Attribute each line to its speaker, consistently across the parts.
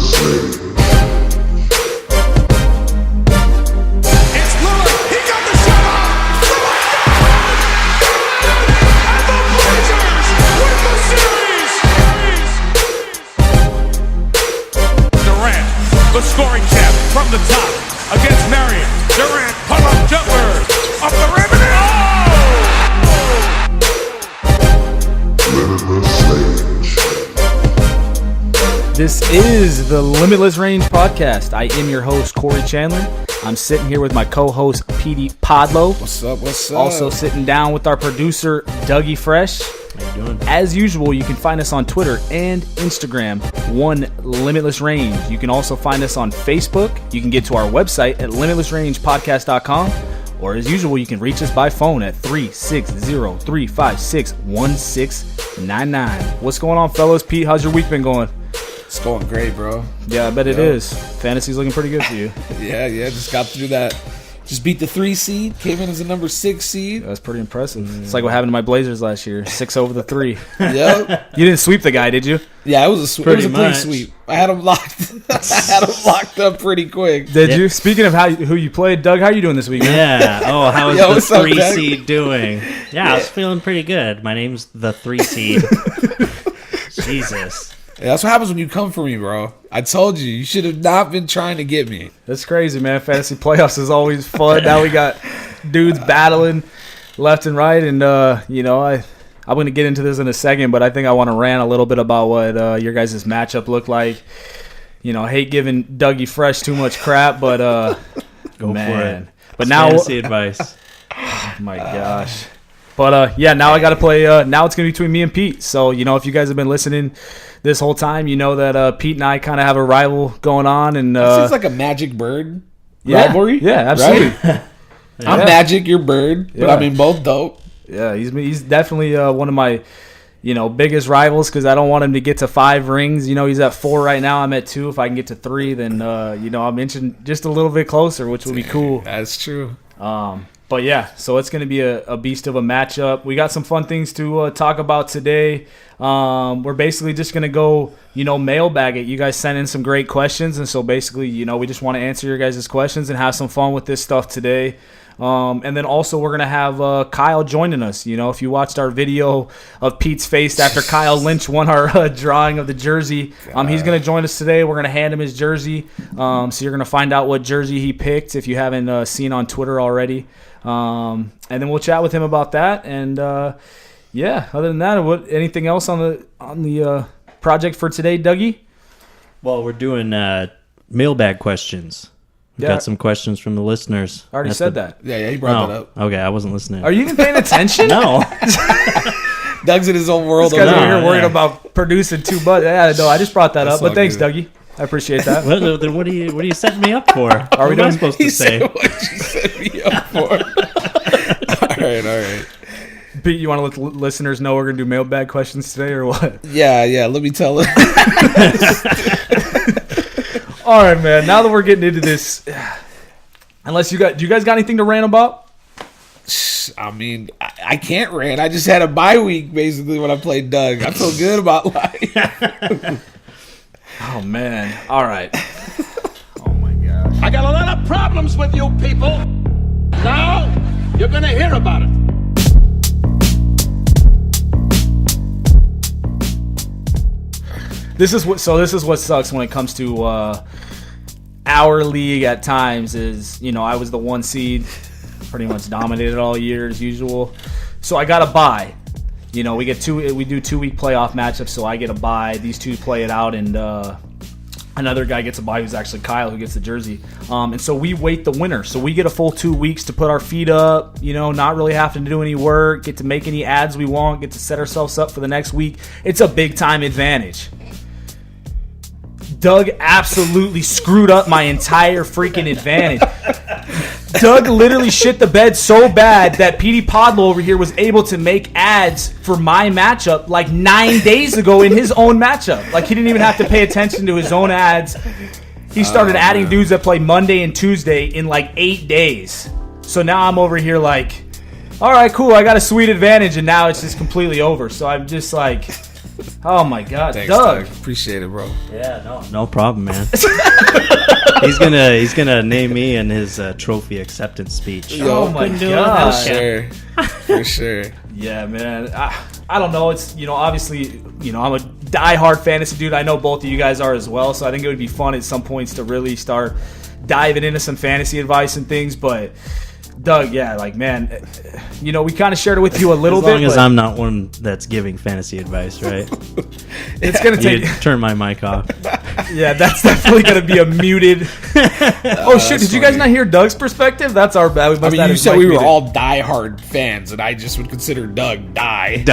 Speaker 1: He got the shot off. And the Blazers win the series. Durant, the scoring champ from the top against Marion. Durant, pull-up jumper up the rim and
Speaker 2: Limitless Range.
Speaker 3: This is the Limitless Range podcast. I am your host, Corey Chandler. I'm sitting here with my co-host, PD Podlow.
Speaker 4: What's up?
Speaker 3: Also sitting down with our producer, Dougie Fresh.
Speaker 4: How you doing?
Speaker 3: As usual, you can find us on Twitter and Instagram, one Limitless Range. You can also find us on Facebook. You can get to our website at limitlessrangepodcast.com. Or as usual, you can reach us by phone at 360-356-1699. What's going on, fellas? Pete, how's your week been going?
Speaker 4: It's going great, bro.
Speaker 3: Yeah, I bet it is. Fantasy's looking pretty good for you.
Speaker 4: Yeah, just got through that. Just beat the 3 seed, came in as a number 6 seed.
Speaker 3: That's pretty impressive. It's like what happened to my Blazers last year. 6 over the 3.
Speaker 4: Yep.
Speaker 3: You didn't sweep the guy, did you?
Speaker 4: Yeah, it was a sweep. It was a clean sweep. I had him locked. Up pretty quick.
Speaker 3: Did you? Speaking of who you played, Doug, how are you doing this week, man?
Speaker 5: Yeah. Oh, how is
Speaker 4: Yo,
Speaker 5: the
Speaker 4: what's up,
Speaker 5: 3
Speaker 4: Doug?
Speaker 5: seed doing? Yeah, I was feeling pretty good. My name's the 3 seed. Jesus.
Speaker 4: Yeah, that's what happens when you come for me, bro. I told you, you should have not been trying to get me.
Speaker 3: That's crazy, man. Fantasy playoffs is always fun. Now we got dudes battling left and right, and I'm going to get into this in a second, but I think I want to rant a little bit about what your guys' matchup looked like. You know, hate giving Dougie Fresh too much crap, but
Speaker 5: Go
Speaker 3: man.
Speaker 5: for it.
Speaker 3: But
Speaker 5: It's
Speaker 3: now,
Speaker 5: fantasy advice.
Speaker 3: oh my gosh. But now I got to play. Now it's going to be between me and Pete. So, if you guys have been listening this whole time, you know that Pete and I kind of have a rival going on. And
Speaker 4: This is like a Magic Bird
Speaker 3: yeah,
Speaker 4: rivalry.
Speaker 3: Yeah, absolutely.
Speaker 4: Right? I'm Magic, you're Bird, but
Speaker 3: Yeah.
Speaker 4: I mean both dope.
Speaker 3: Yeah, he's definitely one of my, biggest rivals because I don't want him to get to 5 rings. He's at 4 right now. I'm at 2. If I can get to 3, then, I'm inching just a little bit closer, which would be cool.
Speaker 4: That's true.
Speaker 3: But yeah, so it's going to be a beast of a matchup. We got some fun things to talk about today. We're basically just going to go, mailbag it. You guys sent in some great questions, and so basically, we just want to answer your guys' questions and have some fun with this stuff today. And then also we're going to have Kyle joining us. If you watched our video of Pete's face after Kyle Lynch won our drawing of the jersey, he's going to join us today. We're going to hand him his jersey. So you're going to find out what jersey he picked if you haven't seen on Twitter already. And then we'll chat with him about that. And other than that, anything else on the project for today, Dougie?
Speaker 5: Well, we're doing mailbag questions. We've got some questions from the listeners.
Speaker 3: I already said that.
Speaker 4: Yeah, he brought that up.
Speaker 5: Okay, I wasn't listening.
Speaker 3: Are you even paying attention?
Speaker 5: No.
Speaker 4: Doug's in his own world.
Speaker 3: This guy's
Speaker 4: over
Speaker 3: over
Speaker 4: there.
Speaker 3: here worried about producing too much. Yeah, no, I just brought that
Speaker 4: That's
Speaker 3: up. But
Speaker 4: all
Speaker 3: thanks,
Speaker 4: good.
Speaker 3: Dougie. I appreciate that.
Speaker 5: Well, then what are you setting me up for? What
Speaker 3: we
Speaker 5: am I
Speaker 3: doing-
Speaker 5: supposed
Speaker 4: He
Speaker 5: to say?
Speaker 4: said what you set me up for. All right.
Speaker 3: Pete, you want to let the listeners know we're going to do mailbag questions today or what?
Speaker 4: Yeah, let me tell him.
Speaker 3: All right, man. Now that we're getting into this, do you guys got anything to rant about?
Speaker 4: I mean, I can't rant. I just had a bye week, basically, when I played Doug. I feel good about life.
Speaker 3: Oh, man. All right. Oh, my gosh.
Speaker 1: I got a lot of problems with you people. Now, you're going to hear about it.
Speaker 3: This is what sucks when it comes to our league at times is, I was the 1 seed, pretty much dominated all year as usual. So I got a bye. We do 2-week playoff matchups, so I get a bye. These two play it out, and another guy gets a bye who's actually Kyle, who gets the jersey. And so we wait the winner. So we get a full 2 weeks to put our feet up, not really having to do any work, get to make any ads we want, get to set ourselves up for the next week. It's a big-time advantage. Doug absolutely screwed up my entire freaking advantage. Doug literally shit the bed so bad that PD Podlow over here was able to make ads for my matchup like 9 days ago in his own matchup. Like, he didn't even have to pay attention to his own ads. He started adding dudes that play Monday and Tuesday in like 8 days. So now I'm over here like, all right, cool, I got a sweet advantage, and now it's just completely over. So I'm just like, Oh my God,
Speaker 4: Thanks,
Speaker 3: Doug.
Speaker 4: Doug. Appreciate it, bro.
Speaker 5: Yeah, no problem, man. he's gonna name me in his trophy acceptance speech.
Speaker 3: Oh my
Speaker 5: couldn't do it
Speaker 3: God.
Speaker 4: For sure. For sure.
Speaker 3: Yeah, man. I don't know. It's, obviously, I'm a diehard fantasy dude. I know both of you guys are as well. So I think it would be fun at some points to really start diving into some fantasy advice and things. But Doug, yeah, like, man, we kind of shared it with you a little
Speaker 5: As
Speaker 3: bit.
Speaker 5: long as
Speaker 3: but
Speaker 5: I'm not one that's giving fantasy advice, right?
Speaker 3: it's going to take.
Speaker 5: You turn my mic off.
Speaker 3: Yeah, that's definitely going to be a muted. Oh, shit. Did you guys not hear Doug's perspective? That's our bad.
Speaker 4: I mean, you said we were all diehard fans, and I just would consider Doug die.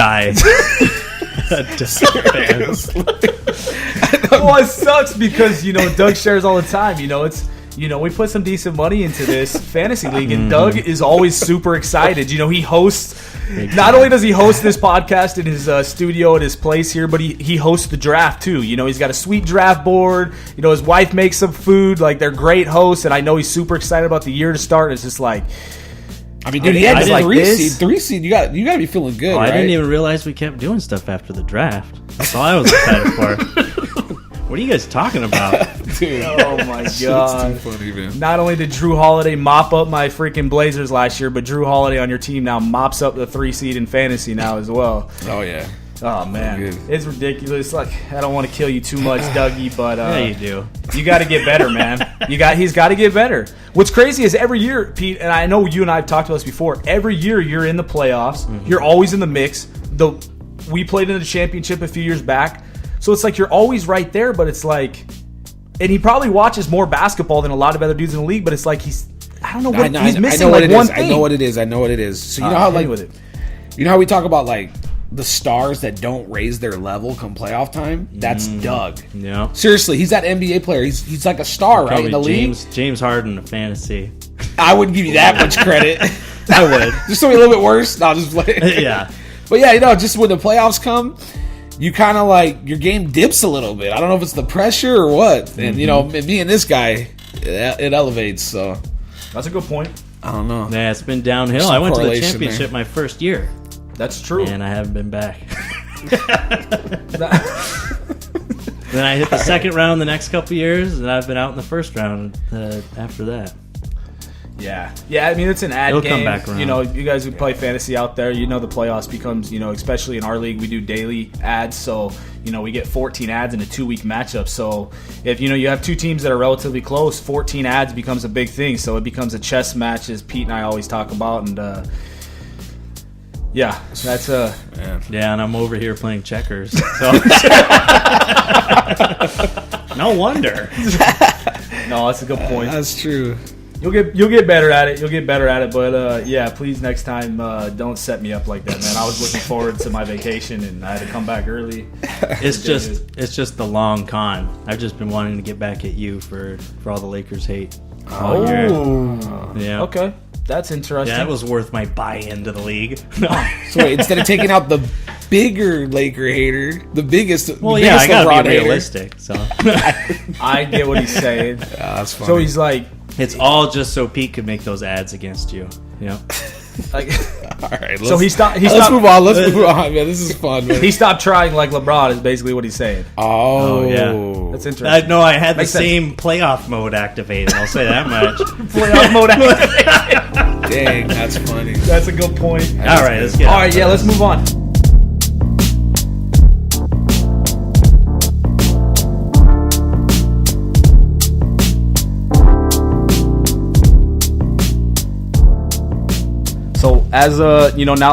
Speaker 3: Well, it sucks because, Doug shares all the time. It's. We put some decent money into this fantasy league, and Doug is always super excited. He hosts. Not only does he host this podcast in his studio at his place here, but he hosts the draft too. He's got a sweet draft board. His wife makes some food. Like, they're great hosts, and I know he's super excited about the year to start. It's just like,
Speaker 4: I mean, dude, he had
Speaker 3: I
Speaker 4: the
Speaker 3: like
Speaker 4: three
Speaker 3: this.
Speaker 4: seed. 3 seed. You got to be feeling good.
Speaker 5: Oh,
Speaker 4: right?
Speaker 5: I didn't even realize we kept doing stuff after the draft. That's all I was excited for. What are you guys talking about?
Speaker 4: Dude.
Speaker 3: oh my
Speaker 4: Shit's
Speaker 3: God.
Speaker 4: too funny, man.
Speaker 3: Not only did Drew Holiday mop up my freaking Blazers last year, but Drew Holiday on your team now mops up the 3 seed in fantasy now as well.
Speaker 4: Oh yeah.
Speaker 3: Oh man,
Speaker 4: Good.
Speaker 3: it's ridiculous. Like, I don't want to kill you too much, Dougie, but
Speaker 5: Yeah, you do.
Speaker 3: you got to get better, man. He's got to get better. What's crazy is every year, Pete, and I know you and I have talked about this before. Every year you're in the playoffs.
Speaker 5: Mm-hmm.
Speaker 3: You're always in the mix. We played in the championship a few years back, so it's like you're always right there. But it's like, and he probably watches more basketball than a lot of other dudes in the league. But it's like he's missing like one thing.
Speaker 4: I know what it is. So you know how, like,
Speaker 3: with it.
Speaker 4: you know how we talk about, like, the stars that don't raise their level come playoff time? That's Doug.
Speaker 5: Yeah.
Speaker 4: Seriously, he's that NBA player. He's like a star, right, in the league.
Speaker 5: James Harden of fantasy.
Speaker 4: I wouldn't give you that much credit.
Speaker 5: I would.
Speaker 4: Just something a little bit worse. No, I'll just play.
Speaker 5: Yeah.
Speaker 4: But yeah, just when the playoffs come, you kind of, like, your game dips a little bit. I don't know if it's the pressure or what. And, me and this guy, it elevates, so.
Speaker 3: That's a good point.
Speaker 4: I don't know.
Speaker 5: Yeah, it's been downhill.
Speaker 4: Some
Speaker 5: I went to the
Speaker 4: correlation
Speaker 5: championship
Speaker 4: there.
Speaker 5: my first year,
Speaker 3: That's true.
Speaker 5: and I haven't been back. Then I hit the second round the next couple years, and I've been out in the first round after that.
Speaker 3: Yeah. I mean, it's an ad
Speaker 5: It'll
Speaker 3: game.
Speaker 5: come back around.
Speaker 3: You guys who play fantasy out there, the playoffs becomes, especially in our league, we do daily ads. So, we get 14 ads in a 2-week matchup. So, if, you have two teams that are relatively close, 14 ads becomes a big thing. So, it becomes a chess match, as Pete and I always talk about. And, yeah, that's
Speaker 5: Yeah, and I'm over here playing checkers. So. No wonder.
Speaker 3: no, that's a good point.
Speaker 4: That's true.
Speaker 3: You'll get better at it. But yeah, please next time don't set me up like that, man. I was looking forward to my vacation and I had to come back early.
Speaker 5: It's just the long con. I've just been wanting to get back at you for all the Lakers hate. all year. Yeah.
Speaker 3: Okay, that's interesting.
Speaker 5: Yeah, that was worth my buy-in to the league.
Speaker 4: So wait, instead of taking out the bigger Laker hater, the biggest,
Speaker 5: Well,
Speaker 4: the
Speaker 5: yeah, I
Speaker 4: biggest
Speaker 5: gotta
Speaker 4: LeBron
Speaker 5: be
Speaker 4: hater.
Speaker 5: realistic. So
Speaker 3: I get what he's saying.
Speaker 4: That's funny.
Speaker 3: So he's like,
Speaker 5: it's all just so Pete could make those ads against you. Yeah.
Speaker 3: like
Speaker 4: all right.
Speaker 3: so he stopped.
Speaker 4: Let's move on. Let's move on, man. This is fun, man.
Speaker 3: He stopped trying like LeBron is basically what he's saying.
Speaker 4: Oh,
Speaker 5: yeah.
Speaker 3: That's interesting.
Speaker 5: I had
Speaker 3: Makes
Speaker 5: the
Speaker 3: sense.
Speaker 5: same playoff mode activated. I'll say that much.
Speaker 3: Playoff mode activated.
Speaker 4: Dang, that's funny.
Speaker 3: That's a good point.
Speaker 5: All right, let's get.
Speaker 3: All right, yeah, let's move on. So as now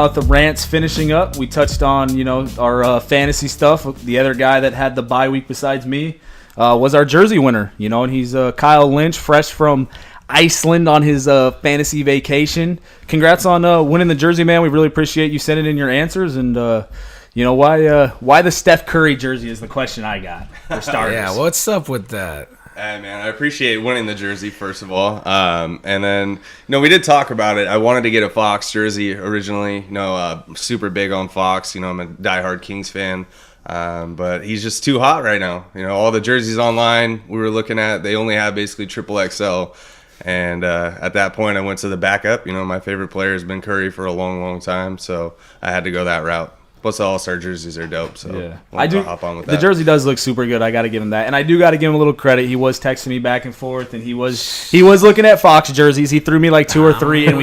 Speaker 3: that the rant's finishing up, we touched on our fantasy stuff. The other guy that had the bye week besides me was our jersey winner. And he's Kyle Lynch, fresh from Iceland on his fantasy vacation. Congrats on winning the jersey, man. We really appreciate you sending in your answers. And why the Steph Curry jersey is the question I got for starters.
Speaker 4: Yeah, what's up with that?
Speaker 2: Hey, man, I appreciate winning the jersey, first of all. And then, we did talk about it. I wanted to get a Fox jersey originally. Super big on Fox. I'm a diehard Kings fan. But he's just too hot right now. All the jerseys online we were looking at, they only have basically triple XL. And at that point, I went to the backup. My favorite player has been Curry for a long, long time. So I had to go that route. Plus, the All-Star jerseys are dope. So
Speaker 3: Yeah,
Speaker 2: I do hop on with
Speaker 3: the
Speaker 2: that.
Speaker 3: jersey does look super good. I got to give him that, and I do got to give him a little credit. He was texting me back and forth, and he was looking at Fox jerseys. He threw me like 2 or 3, and we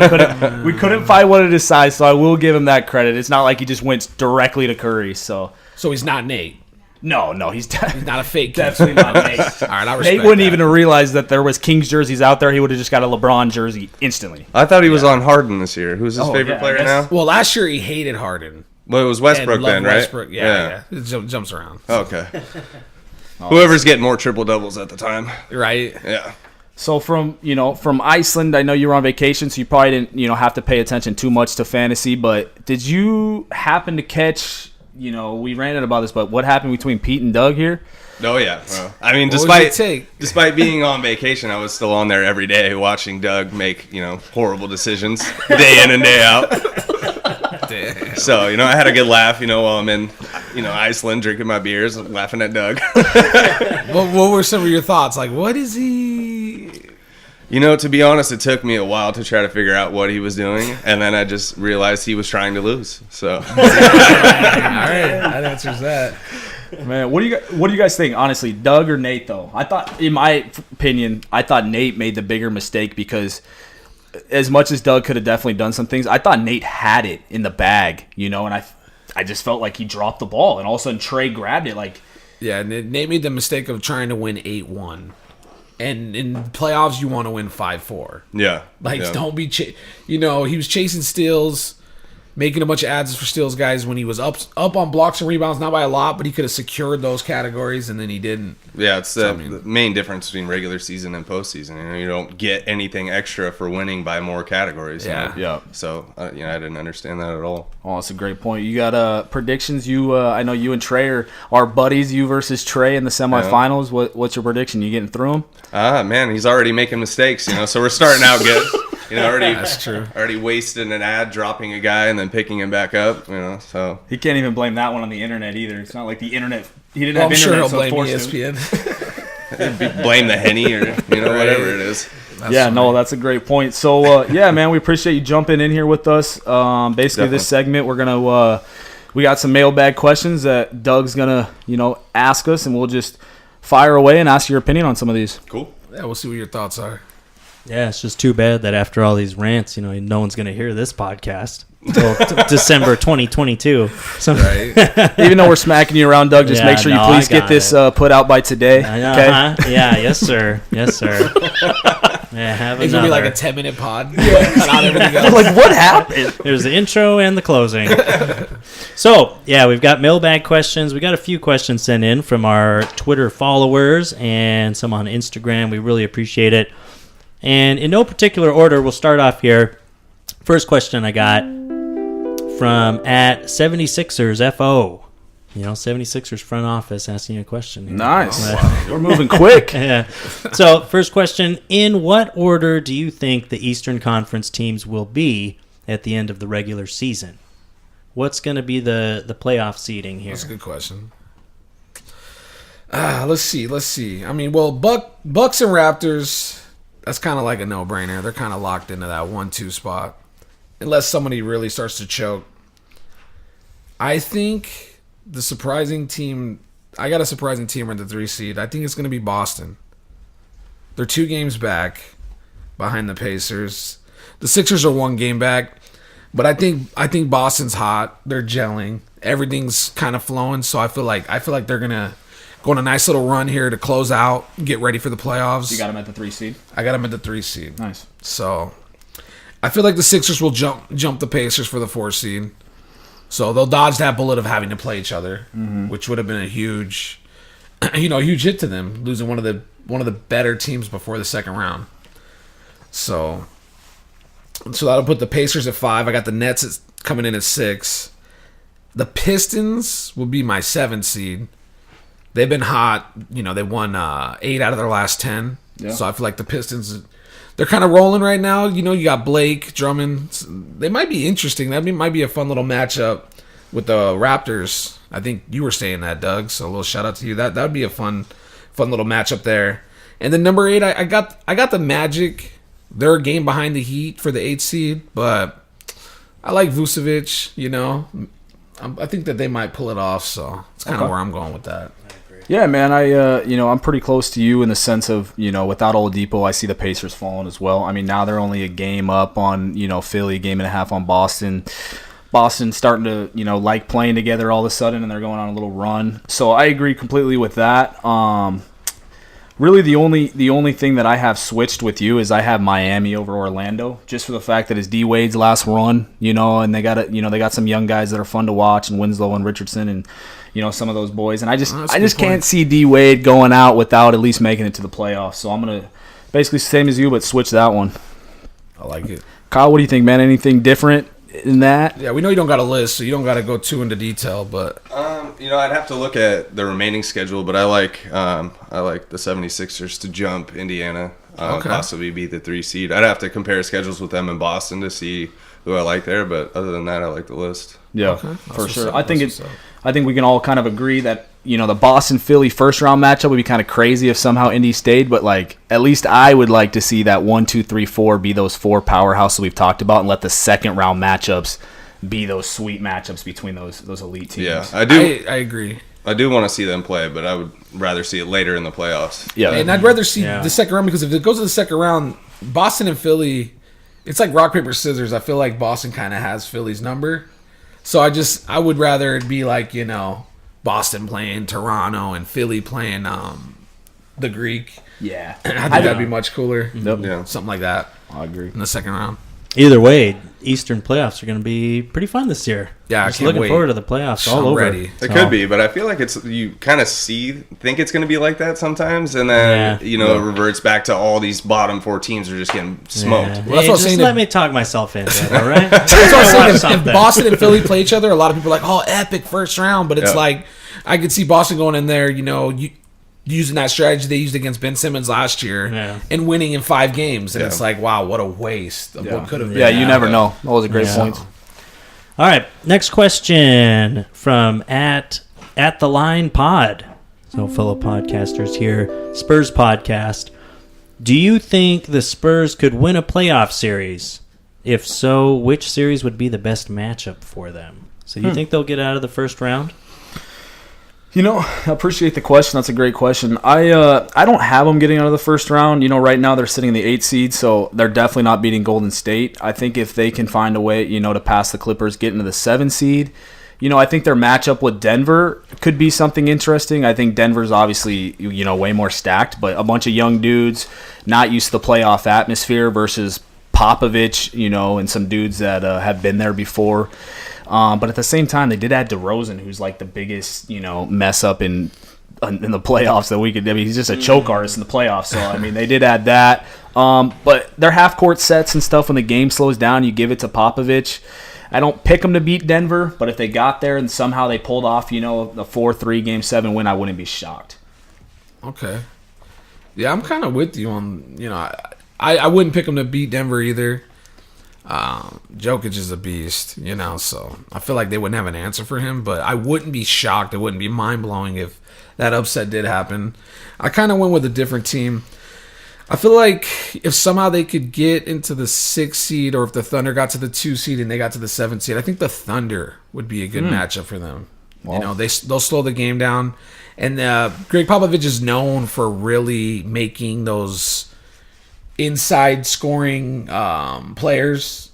Speaker 3: couldn't find one at his size. So I will give him that credit. It's not like he just went directly to Curry. So
Speaker 4: he's not Nate.
Speaker 3: no, he's
Speaker 4: Not a fake.
Speaker 3: definitely not Nate.
Speaker 4: All right, I respect
Speaker 3: Nate wouldn't
Speaker 4: that.
Speaker 3: even have realized that there was Kings jerseys out there. He would have just got a LeBron jersey instantly.
Speaker 2: I thought he was on Harden this year. Who's his favorite
Speaker 3: yeah,
Speaker 2: player
Speaker 3: I guess-
Speaker 2: now?
Speaker 4: Well, last year he hated Harden.
Speaker 2: Well, it was
Speaker 4: And
Speaker 2: Westbrook
Speaker 4: loved
Speaker 2: then, right?
Speaker 4: Westbrook. Yeah. It jumps around.
Speaker 2: Okay. Whoever's getting more triple doubles at the time.
Speaker 4: Right?
Speaker 2: Yeah.
Speaker 3: So from Iceland, I know you were on vacation, so you probably didn't have to pay attention too much to fantasy. But did you happen to catch? We ranted about this, but what happened between Pete and Doug here?
Speaker 2: Oh yeah. Well, I mean,
Speaker 4: What was your take?
Speaker 2: despite being on vacation, I was still on there every day watching Doug make horrible decisions day in and day out.
Speaker 4: Damn.
Speaker 2: So I had a good laugh. While I'm in Iceland drinking my beers, laughing at Doug.
Speaker 4: What were some of your thoughts? Like, what is he?
Speaker 2: To be honest, it took me a while to try to figure out what he was doing, and then I just realized he was trying to lose. So
Speaker 4: All right, that answers that.
Speaker 3: Man, what do you guys think? Honestly, Doug or Nate? Though I thought, in my opinion, Nate made the bigger mistake because as much as Doug could have definitely done some things, I thought Nate had it in the bag, and I just felt like he dropped the ball, and all of a sudden Trey grabbed it like.
Speaker 4: Yeah, Nate made the mistake of trying to win 8-1. And in playoffs, you want to win 5-4.
Speaker 2: yeah,
Speaker 4: Don't be, he was chasing steals, making a bunch of ads for steals guys when he was up on blocks and rebounds, not by a lot, but he could have secured those categories, and then he didn't.
Speaker 2: Yeah, it's the main difference between regular season and postseason. You don't get anything extra for winning by more categories.
Speaker 4: Yeah.
Speaker 3: Yeah.
Speaker 2: So, I didn't understand that at all.
Speaker 3: Oh, that's a great point. You got predictions? I know you and Trey are buddies. You versus Trey in the semifinals. What's your prediction? You getting through him?
Speaker 2: Man, he's already making mistakes. So we're starting out good.
Speaker 4: That's true.
Speaker 2: Already wasted an ad, dropping a guy, and then picking him back up. So
Speaker 3: He can't even blame that one on the internet either. It's not like the internet. He didn't
Speaker 4: Well,
Speaker 3: have
Speaker 4: I'm sure
Speaker 3: internet,
Speaker 4: he'll
Speaker 3: so it
Speaker 4: blame
Speaker 3: forced him.
Speaker 4: ESPN.
Speaker 2: blame the Henny or whatever it is.
Speaker 3: Yeah, no, that's a great point. So, man, we appreciate you jumping in here with us. Basically,
Speaker 2: Definitely.
Speaker 3: this segment, we're gonna we got some mailbag questions that Doug's gonna ask us, and we'll just fire away and ask your opinion on some of these.
Speaker 2: Cool.
Speaker 4: Yeah, we'll see what your thoughts are.
Speaker 5: Yeah, it's just too bad that after all these rants, no one's going to hear this podcast until December 2022. So,
Speaker 4: Right?
Speaker 3: Even though we're smacking you around, Doug, just
Speaker 5: Yeah,
Speaker 3: make sure you
Speaker 5: no,
Speaker 3: please
Speaker 5: I got
Speaker 3: get this
Speaker 5: it.
Speaker 3: put out by today. Okay.
Speaker 5: Yeah, yes, sir. Yes, sir. Yeah, have
Speaker 4: It's going to be like a
Speaker 5: another.
Speaker 4: 10-minute pod. Cut out everything else.
Speaker 3: Like, what happened?
Speaker 5: There's the intro and the closing. So, yeah, we've got mailbag questions. We got a few questions sent in from our Twitter followers and some on Instagram. We really appreciate it. And in no particular order, we'll start off here. First question I got from at 76ersFO. 76ers front office asking a question here.
Speaker 3: Nice. We're moving quick.
Speaker 5: Yeah. So, first question, in what order do you think the Eastern Conference teams will be at the end of the regular season? What's going to be the playoff seeding here?
Speaker 4: That's a good question. Let's see. I mean, well, Bucks and Raptors, that's kind of like a no-brainer. They're kind of locked into that 1-2 spot. Unless somebody really starts to choke. I think the surprising team, I got a surprising team at the 3 seed. I think it's going to be Boston. They're 2 games back behind the Pacers. The Sixers are 1 game back. But I think Boston's hot. They're gelling. Everything's kind of flowing. So I feel like they're gonna go on a nice little run here to close out, get ready for the playoffs.
Speaker 3: You got him at the 3 seed.
Speaker 4: I got them at the 3 seed.
Speaker 3: Nice.
Speaker 4: So I feel like the Sixers will jump the Pacers for the 4 seed. So they'll dodge that bullet of having to play each other, which would have been a huge, huge hit to them, losing one of the better teams before the second round. So that'll put the Pacers at 5. I got the Nets coming in at 6. The Pistons will be my 7 seed. They've been hot. They won 8 out of their last 10. Yeah. So I feel like the Pistons, they're kind of rolling right now. You got Blake, Drummond. They might be interesting. That might be a fun little matchup with the Raptors. I think you were saying that, Doug. So a little shout out to you. That would be a fun little matchup there. And then number 8, I got the Magic. They're a game behind the Heat for the 8th seed, but I like Vucevic. I think that they might pull it off. So it's kind of where I'm going with that.
Speaker 3: Yeah, man, I'm pretty close to you in the sense of, without Oladipo, I see the Pacers falling as well. I mean, now they're only a game up on, Philly, a game and a half on Boston. Boston's starting to, like playing together all of a sudden, and they're going on a little run. So I agree completely with that. Really, the only thing that I have switched with you is I have Miami over Orlando, just for the fact that it's D Wade's last run, and they got some young guys that are fun to watch, and Winslow and Richardson and some of those boys, and I just can't see D Wade going out without at least making it to the playoffs. So I'm gonna basically same as you, but switch that one.
Speaker 4: I like it.
Speaker 3: Kyle, what do you think, man? Anything different in that?
Speaker 4: Yeah, we know you don't got a list, so you don't got to go too into detail, but
Speaker 2: I'd have to look at the remaining schedule, but I like the 76ers to jump Indiana, possibly be the 3 seed. I'd have to compare schedules with them in Boston to see who I like there, but other than that, I like the list.
Speaker 3: Yeah, for sure. I think we can all kind of agree that the Boston Philly first round matchup would be kind of crazy if somehow Indy stayed, but at least I would like to see that 1, 2, 3, 4 be those 4 powerhouses we've talked about, and let the second round matchups be those sweet matchups between those elite teams.
Speaker 2: Yeah,
Speaker 4: I agree.
Speaker 2: I do want to see them play, but I would rather see it later in the playoffs.
Speaker 3: Yeah,
Speaker 4: and I'd rather see the second round, because if it goes to the second round, Boston and Philly, it's like rock paper scissors. I feel like Boston kind of has Philly's number. So I would rather it be like, Boston playing Toronto and Philly playing the Greek.
Speaker 3: Yeah.
Speaker 4: I think that'd be much cooler.
Speaker 3: Yep.
Speaker 2: Yeah.
Speaker 4: Something like that.
Speaker 3: I agree.
Speaker 4: In the second round.
Speaker 5: Either way, Eastern playoffs are going to be pretty fun this year.
Speaker 4: Yeah,
Speaker 5: just looking forward to the playoffs all over.
Speaker 4: Ready.
Speaker 2: It could be, but I feel like you kind of think it's going to be like that sometimes, and then it reverts back to all these bottom 4 teams are just getting smoked.
Speaker 5: Yeah.
Speaker 4: Well, that's what I was saying.
Speaker 5: Let me talk myself into it, all right?
Speaker 4: That's what I was saying. If Boston and Philly play each other, a lot of people are like, "Oh, epic first round," but it's like I could see Boston going in there, using that strategy they used against Ben Simmons last year and winning in 5 games, and it's like, wow, what a waste of what could have been.
Speaker 3: Yeah, you never know. That was a great point.
Speaker 5: All right, next question from at the Line Pod. So, fellow podcasters here, Spurs podcast. Do you think the Spurs could win a playoff series? If so, which series would be the best matchup for them? So, you think they'll get out of the first round?
Speaker 3: I appreciate the question. That's a great question. I don't have them getting out of the first round. Right now they're sitting in the 8th seed, so they're definitely not beating Golden State. I think if they can find a way, to pass the Clippers, get into the 7th seed, I think their matchup with Denver could be something interesting. I think Denver's obviously, way more stacked, but a bunch of young dudes not used to the playoff atmosphere versus Popovich, and some dudes that have been there before. But at the same time, they did add DeRozan, who's like the biggest, mess up in the playoffs that we could. I mean, he's just a choke artist in the playoffs. So I mean, they did add that. But their half court sets and stuff, when the game slows down, you give it to Popovich. I don't pick them to beat Denver, but if they got there and somehow they pulled off, the 4-3 Game 7 win, I wouldn't be shocked.
Speaker 4: Okay. Yeah, I'm kind of with you on. I wouldn't pick them to beat Denver either. Jokic is a beast, so I feel like they wouldn't have an answer for him, but I wouldn't be shocked. It wouldn't be mind-blowing if that upset did happen. I kind of went with a different team. I feel like if somehow they could get into the 6th seed, or if the Thunder got to the 2 seed and they got to the 7th seed, I think the Thunder would be a good matchup for them. Wow. They'll slow the game down, and Greg Popovich is known for really making those inside scoring players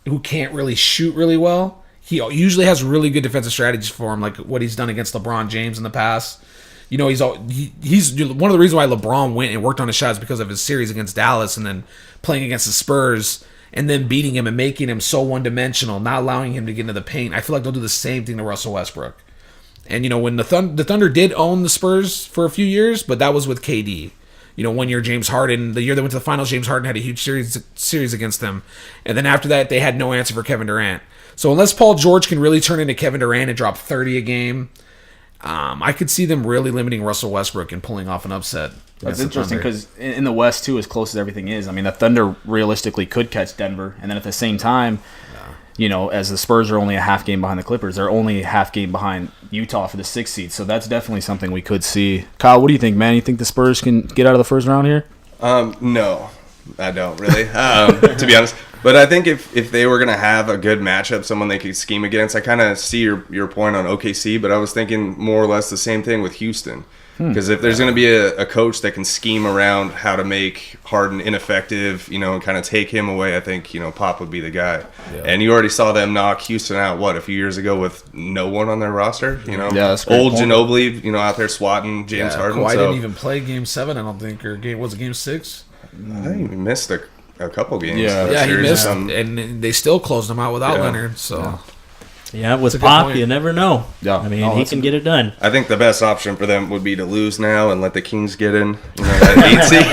Speaker 4: who can't really shoot really well. He usually has really good defensive strategies for him, like what he's done against LeBron James in the past. He's one of the reasons why LeBron went and worked on his shots because of his series against Dallas, and then playing against the Spurs and then beating him and making him so one-dimensional, not allowing him to get into the paint. I feel like they'll do the same thing to Russell Westbrook. And when the Thunder did own the Spurs for a few years, but that was with KD. 1 year James Harden, the year they went to the finals, James Harden had a huge series against them. And then after that, they had no answer for Kevin Durant. So unless Paul George can really turn into Kevin Durant and drop 30 a game, I could see them really limiting Russell Westbrook and pulling off an upset.
Speaker 3: That's interesting because in the West, too, as close as everything is, I mean, the Thunder realistically could catch Denver. And then at the same time, as the Spurs are only a half game behind the Clippers, they're only a half game behind Utah for the 6th seed. So that's definitely something we could see. Kyle, what do you think, man? You think the Spurs can get out of the first round here?
Speaker 2: No, I don't really. To be honest, But I think if they were going to have a good matchup, someone they could scheme against, I kind of see your point on OKC, but I was thinking more or less the same thing with Houston. Because if there's going to be a coach that can scheme around how to make Harden ineffective, and kind of take him away, I think, Pop would be the guy. Yeah. And you already saw them knock Houston out, a few years ago with no one on their roster?
Speaker 6: Yeah, that's a great
Speaker 2: old
Speaker 6: point.
Speaker 2: Ginobili, out there swatting James Harden.
Speaker 4: Kawhi didn't even play Game 7, I don't think, or was it Game 6?
Speaker 2: I think he missed a couple games.
Speaker 6: Yeah.
Speaker 4: He missed, and they still closed him out without Leonard, so...
Speaker 5: Yeah, with
Speaker 4: good
Speaker 5: Pop,
Speaker 4: point.
Speaker 5: you never know.
Speaker 6: Yeah.
Speaker 5: I mean, he can get it done.
Speaker 2: I think the best option for them would be to lose now and let the Kings get in. That 8 seed.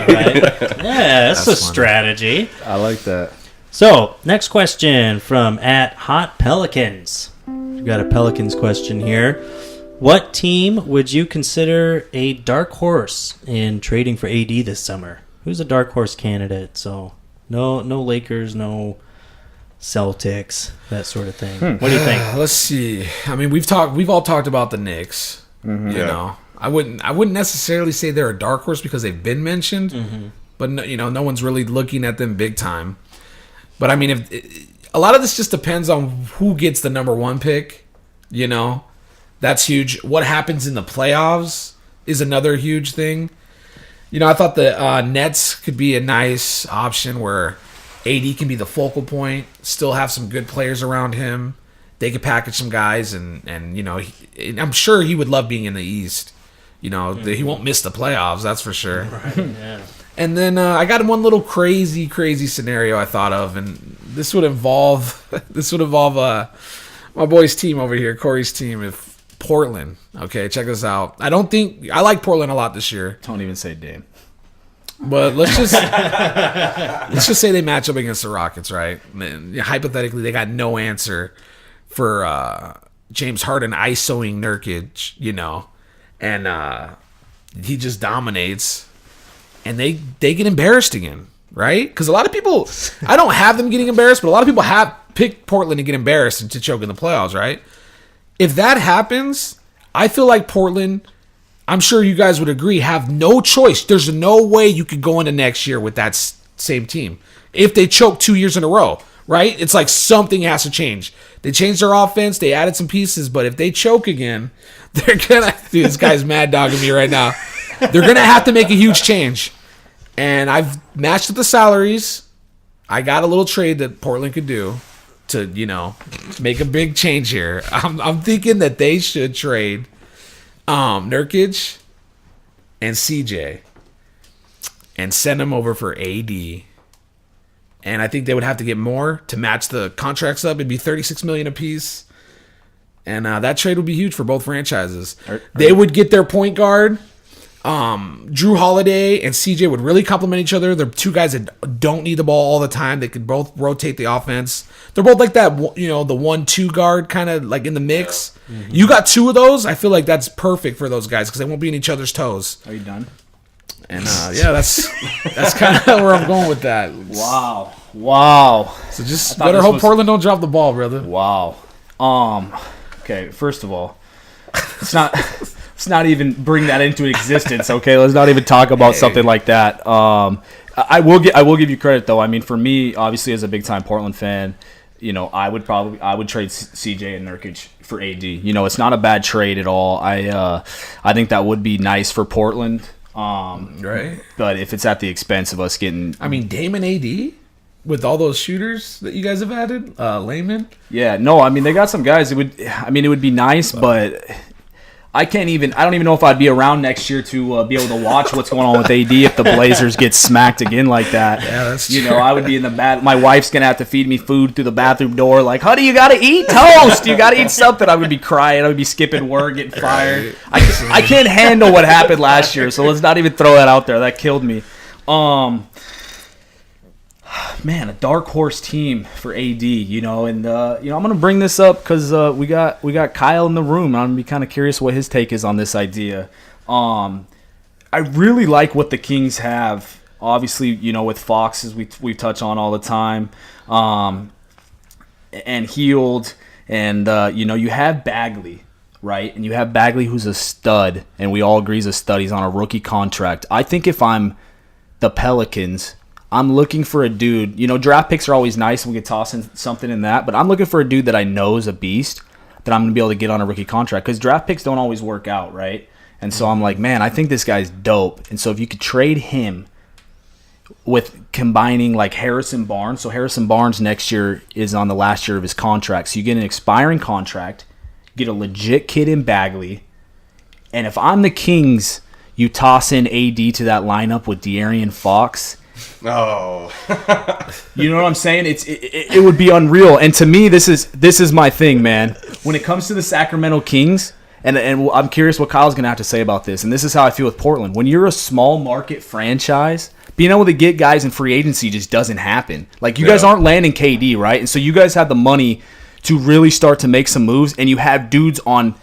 Speaker 5: Right? Yeah, that's a
Speaker 4: funny.
Speaker 5: strategy.
Speaker 6: I like that.
Speaker 5: So, next question from @HotPelicans. We've got a Pelicans question here. What team would you consider a dark horse in trading for AD this summer? Who's a dark horse candidate? So, no Lakers, no Celtics, that sort of thing. What do you think?
Speaker 4: Let's see. I mean, we've all talked about the Knicks. I wouldn't necessarily say they're a dark horse because they've been mentioned, but no one's really looking at them big time. But I mean, if a lot of this just depends on who gets the number 1 pick. That's huge. What happens in the playoffs is another huge thing. I thought the Nets could be a nice option where AD can be the focal point, still have some good players around him. They could package some guys, and I'm sure he would love being in the East. He won't miss the playoffs, that's for sure.
Speaker 5: Right, yeah.
Speaker 4: And then I got one little crazy scenario I thought of, and this would involve my boy's team over here, Corey's team, if Portland. Okay, check this out. I like Portland a lot this year.
Speaker 6: Don't even say Dame.
Speaker 4: But let's just say they match up against the Rockets, right? And hypothetically, they got no answer for James Harden ISOing Nurkic, and he just dominates, and they get embarrassed again, right? Because a lot of people, I don't have them getting embarrassed, but a lot of people have picked Portland to get embarrassed and to choke in the playoffs, right? If that happens, I feel like Portland, I'm sure you guys would agree, have no choice. There's no way you could go into next year with that same team. If they choke 2 years in a row, right? It's like something has to change. They changed their offense. They added some pieces. But if they choke again, they're going to... Dude, this guy's mad dogging me right now. They're going to have to make a huge change. And I've matched up the salaries. I got a little trade that Portland could do to, make a big change here. I'm thinking that they should trade Nurkic and CJ and send them over for AD. And I think they would have to get more to match the contracts up. It'd be $36 million apiece. And that trade would be huge for both franchises. They would get their point guard. Drew Holiday and CJ would really complement each other. They're two guys that don't need the ball all the time. They could both rotate the offense. They're both like that, the 1-2 guard kind of like in the mix. Yeah. Mm-hmm. You got two of those. I feel like that's perfect for those guys because they won't be in each other's toes.
Speaker 6: Are you done?
Speaker 4: And that's kind of where I'm going with that.
Speaker 6: Wow.
Speaker 4: So just better hope Portland don't drop the ball, brother.
Speaker 6: Wow. Okay, first of all, let's not even bring that into existence, okay? Let's not even talk about something like that. I will give you credit though. I mean, for me, obviously as a big time Portland fan, I would trade CJ and Nurkic for AD. It's not a bad trade at all. I think that would be nice for Portland.
Speaker 4: Right.
Speaker 6: But if it's at the expense of us getting,
Speaker 4: I mean, Dame and AD with all those shooters that you guys have added, Layman.
Speaker 6: Yeah, no, I mean they got some guys. It would be nice, but I don't even know if I'd be around next year to be able to watch what's going on with AD if the Blazers get smacked again like that.
Speaker 4: Yeah, that's true.
Speaker 6: I would be in the bad. My wife's gonna have to feed me food through the bathroom door. Like, honey, you gotta eat toast. You gotta eat something. I would be crying. I would be skipping work, getting fired. I can't handle what happened last year. So let's not even throw that out there. That killed me. Man, a dark horse team for AD, and I'm gonna bring this up because we got Kyle in the room. I'm gonna be kind of curious what his take is on this idea. I really like what the Kings have. Obviously, with Fox, as we touch on all the time, and Healed, and you have Bagley, right? And you have Bagley, who's a stud, and we all agree he's a stud. He's on a rookie contract. I think if I'm the Pelicans, I'm looking for a dude. Draft picks are always nice, and we can toss in something in that. But I'm looking for a dude that I know is a beast that I'm going to be able to get on a rookie contract, because draft picks don't always work out, right? And so I'm like, man, I think this guy's dope. And so if you could trade him with combining like Harrison Barnes. So Harrison Barnes next year is on the last year of his contract. So you get an expiring contract, get a legit kid in Bagley. And if I'm the Kings, you toss in AD to that lineup with De'Aaron Fox.
Speaker 2: Oh,
Speaker 6: You know what I'm saying? It would be unreal. And to me, this is my thing, man. When it comes to the Sacramento Kings, and I'm curious what Kyle's going to have to say about this, and this is how I feel with Portland. When you're a small market franchise, being able to get guys in free agency just doesn't happen. Like, you guys aren't landing KD, right? And so you guys have the money to really start to make some moves, and you have dudes on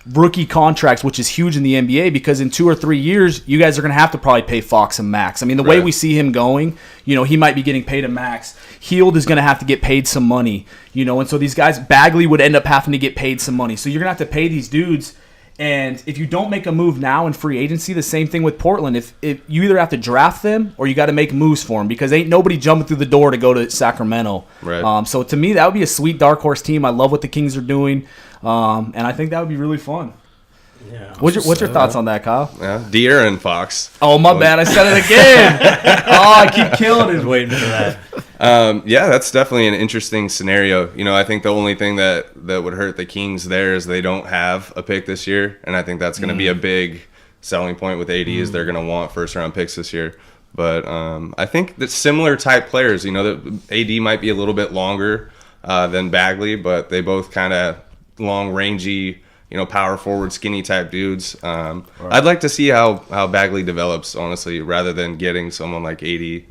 Speaker 6: rookie contracts, which is huge in the NBA, because in 2 or 3 years, you guys are going to have to probably pay Fox a max. I mean, the way we see him going, he might be getting paid a max. Hield is going to have to get paid some money, and so these guys, Bagley would end up having to get paid some money. So you're going to have to pay these dudes, and if you don't make a move now in free agency, the same thing with Portland. If you either have to draft them or you got to make moves for them, because ain't nobody jumping through the door to go to Sacramento.
Speaker 2: Right.
Speaker 6: So to me, that would be a sweet dark horse team. I love what the Kings are doing. And I think that would be really fun.
Speaker 5: Yeah.
Speaker 6: What's your thoughts on that, Kyle?
Speaker 2: yeah, De'Aaron Fox.
Speaker 6: Oh, my bad. I said it again. I keep killing
Speaker 5: I was
Speaker 6: him.
Speaker 5: waiting for that.
Speaker 2: Yeah, that's definitely an interesting scenario. I think the only thing that would hurt the Kings there is they don't have a pick this year, and I think that's going to be a big selling point with AD is they're going to want first-round picks this year. But I think that similar type players, that AD might be a little bit longer than Bagley, but they both kind of long, rangy, power forward, skinny type dudes. I'd like to see how Bagley develops, honestly, rather than getting someone like AD.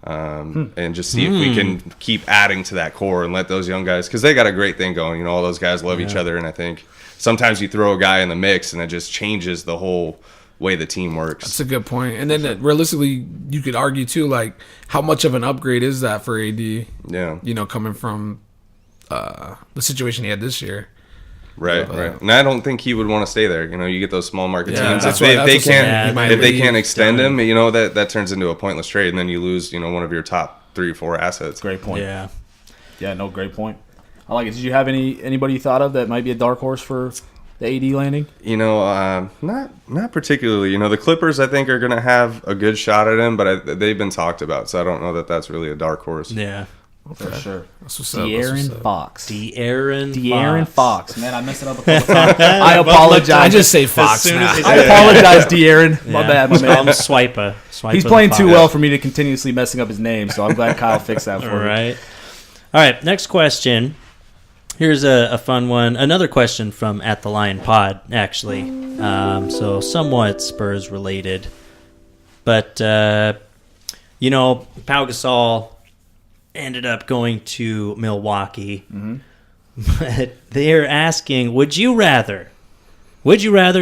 Speaker 2: And just see if we can keep adding to that core and let those young guys, because they got a great thing going. All those guys love each other, and I think sometimes you throw a guy in the mix and it just changes the whole way the team works.
Speaker 4: That's a good point. And then realistically, you could argue too, like, how much of an upgrade is that for AD?
Speaker 2: Yeah.
Speaker 4: Coming from the situation he had this year.
Speaker 2: Right. And I don't think he would want to stay there. You get those small market teams.
Speaker 4: That's
Speaker 2: If they
Speaker 4: what
Speaker 2: can't extend him, that turns into a pointless trade, and then you lose, one of your top 3 or 4 assets.
Speaker 6: Great point.
Speaker 5: Yeah.
Speaker 6: Yeah, no, great point. I like it. Did you have anybody you thought of that might be a dark horse for the AD landing?
Speaker 2: Not particularly. The Clippers, I think, are going to have a good shot at him, but they've been talked about, so I don't know that that's really a dark horse.
Speaker 5: Yeah.
Speaker 6: For sure.
Speaker 4: De'Aaron
Speaker 6: Fox.
Speaker 5: De'Aaron
Speaker 6: Fox. Man, I messed it up a couple times. I apologize.
Speaker 4: I just say Fox
Speaker 5: soon
Speaker 4: now.
Speaker 5: as
Speaker 6: I apologize, De'Aaron. My bad, my man.
Speaker 5: Swiper.
Speaker 6: He's playing too well for me to continuously messing up his name, so I'm glad Kyle fixed that for
Speaker 5: All
Speaker 6: me.
Speaker 5: right. All right, next question. Here's a fun one. Another question from At the Lion Pod, actually. So somewhat Spurs related. But, Pau Gasol ended up going to Milwaukee. But they're asking, would you rather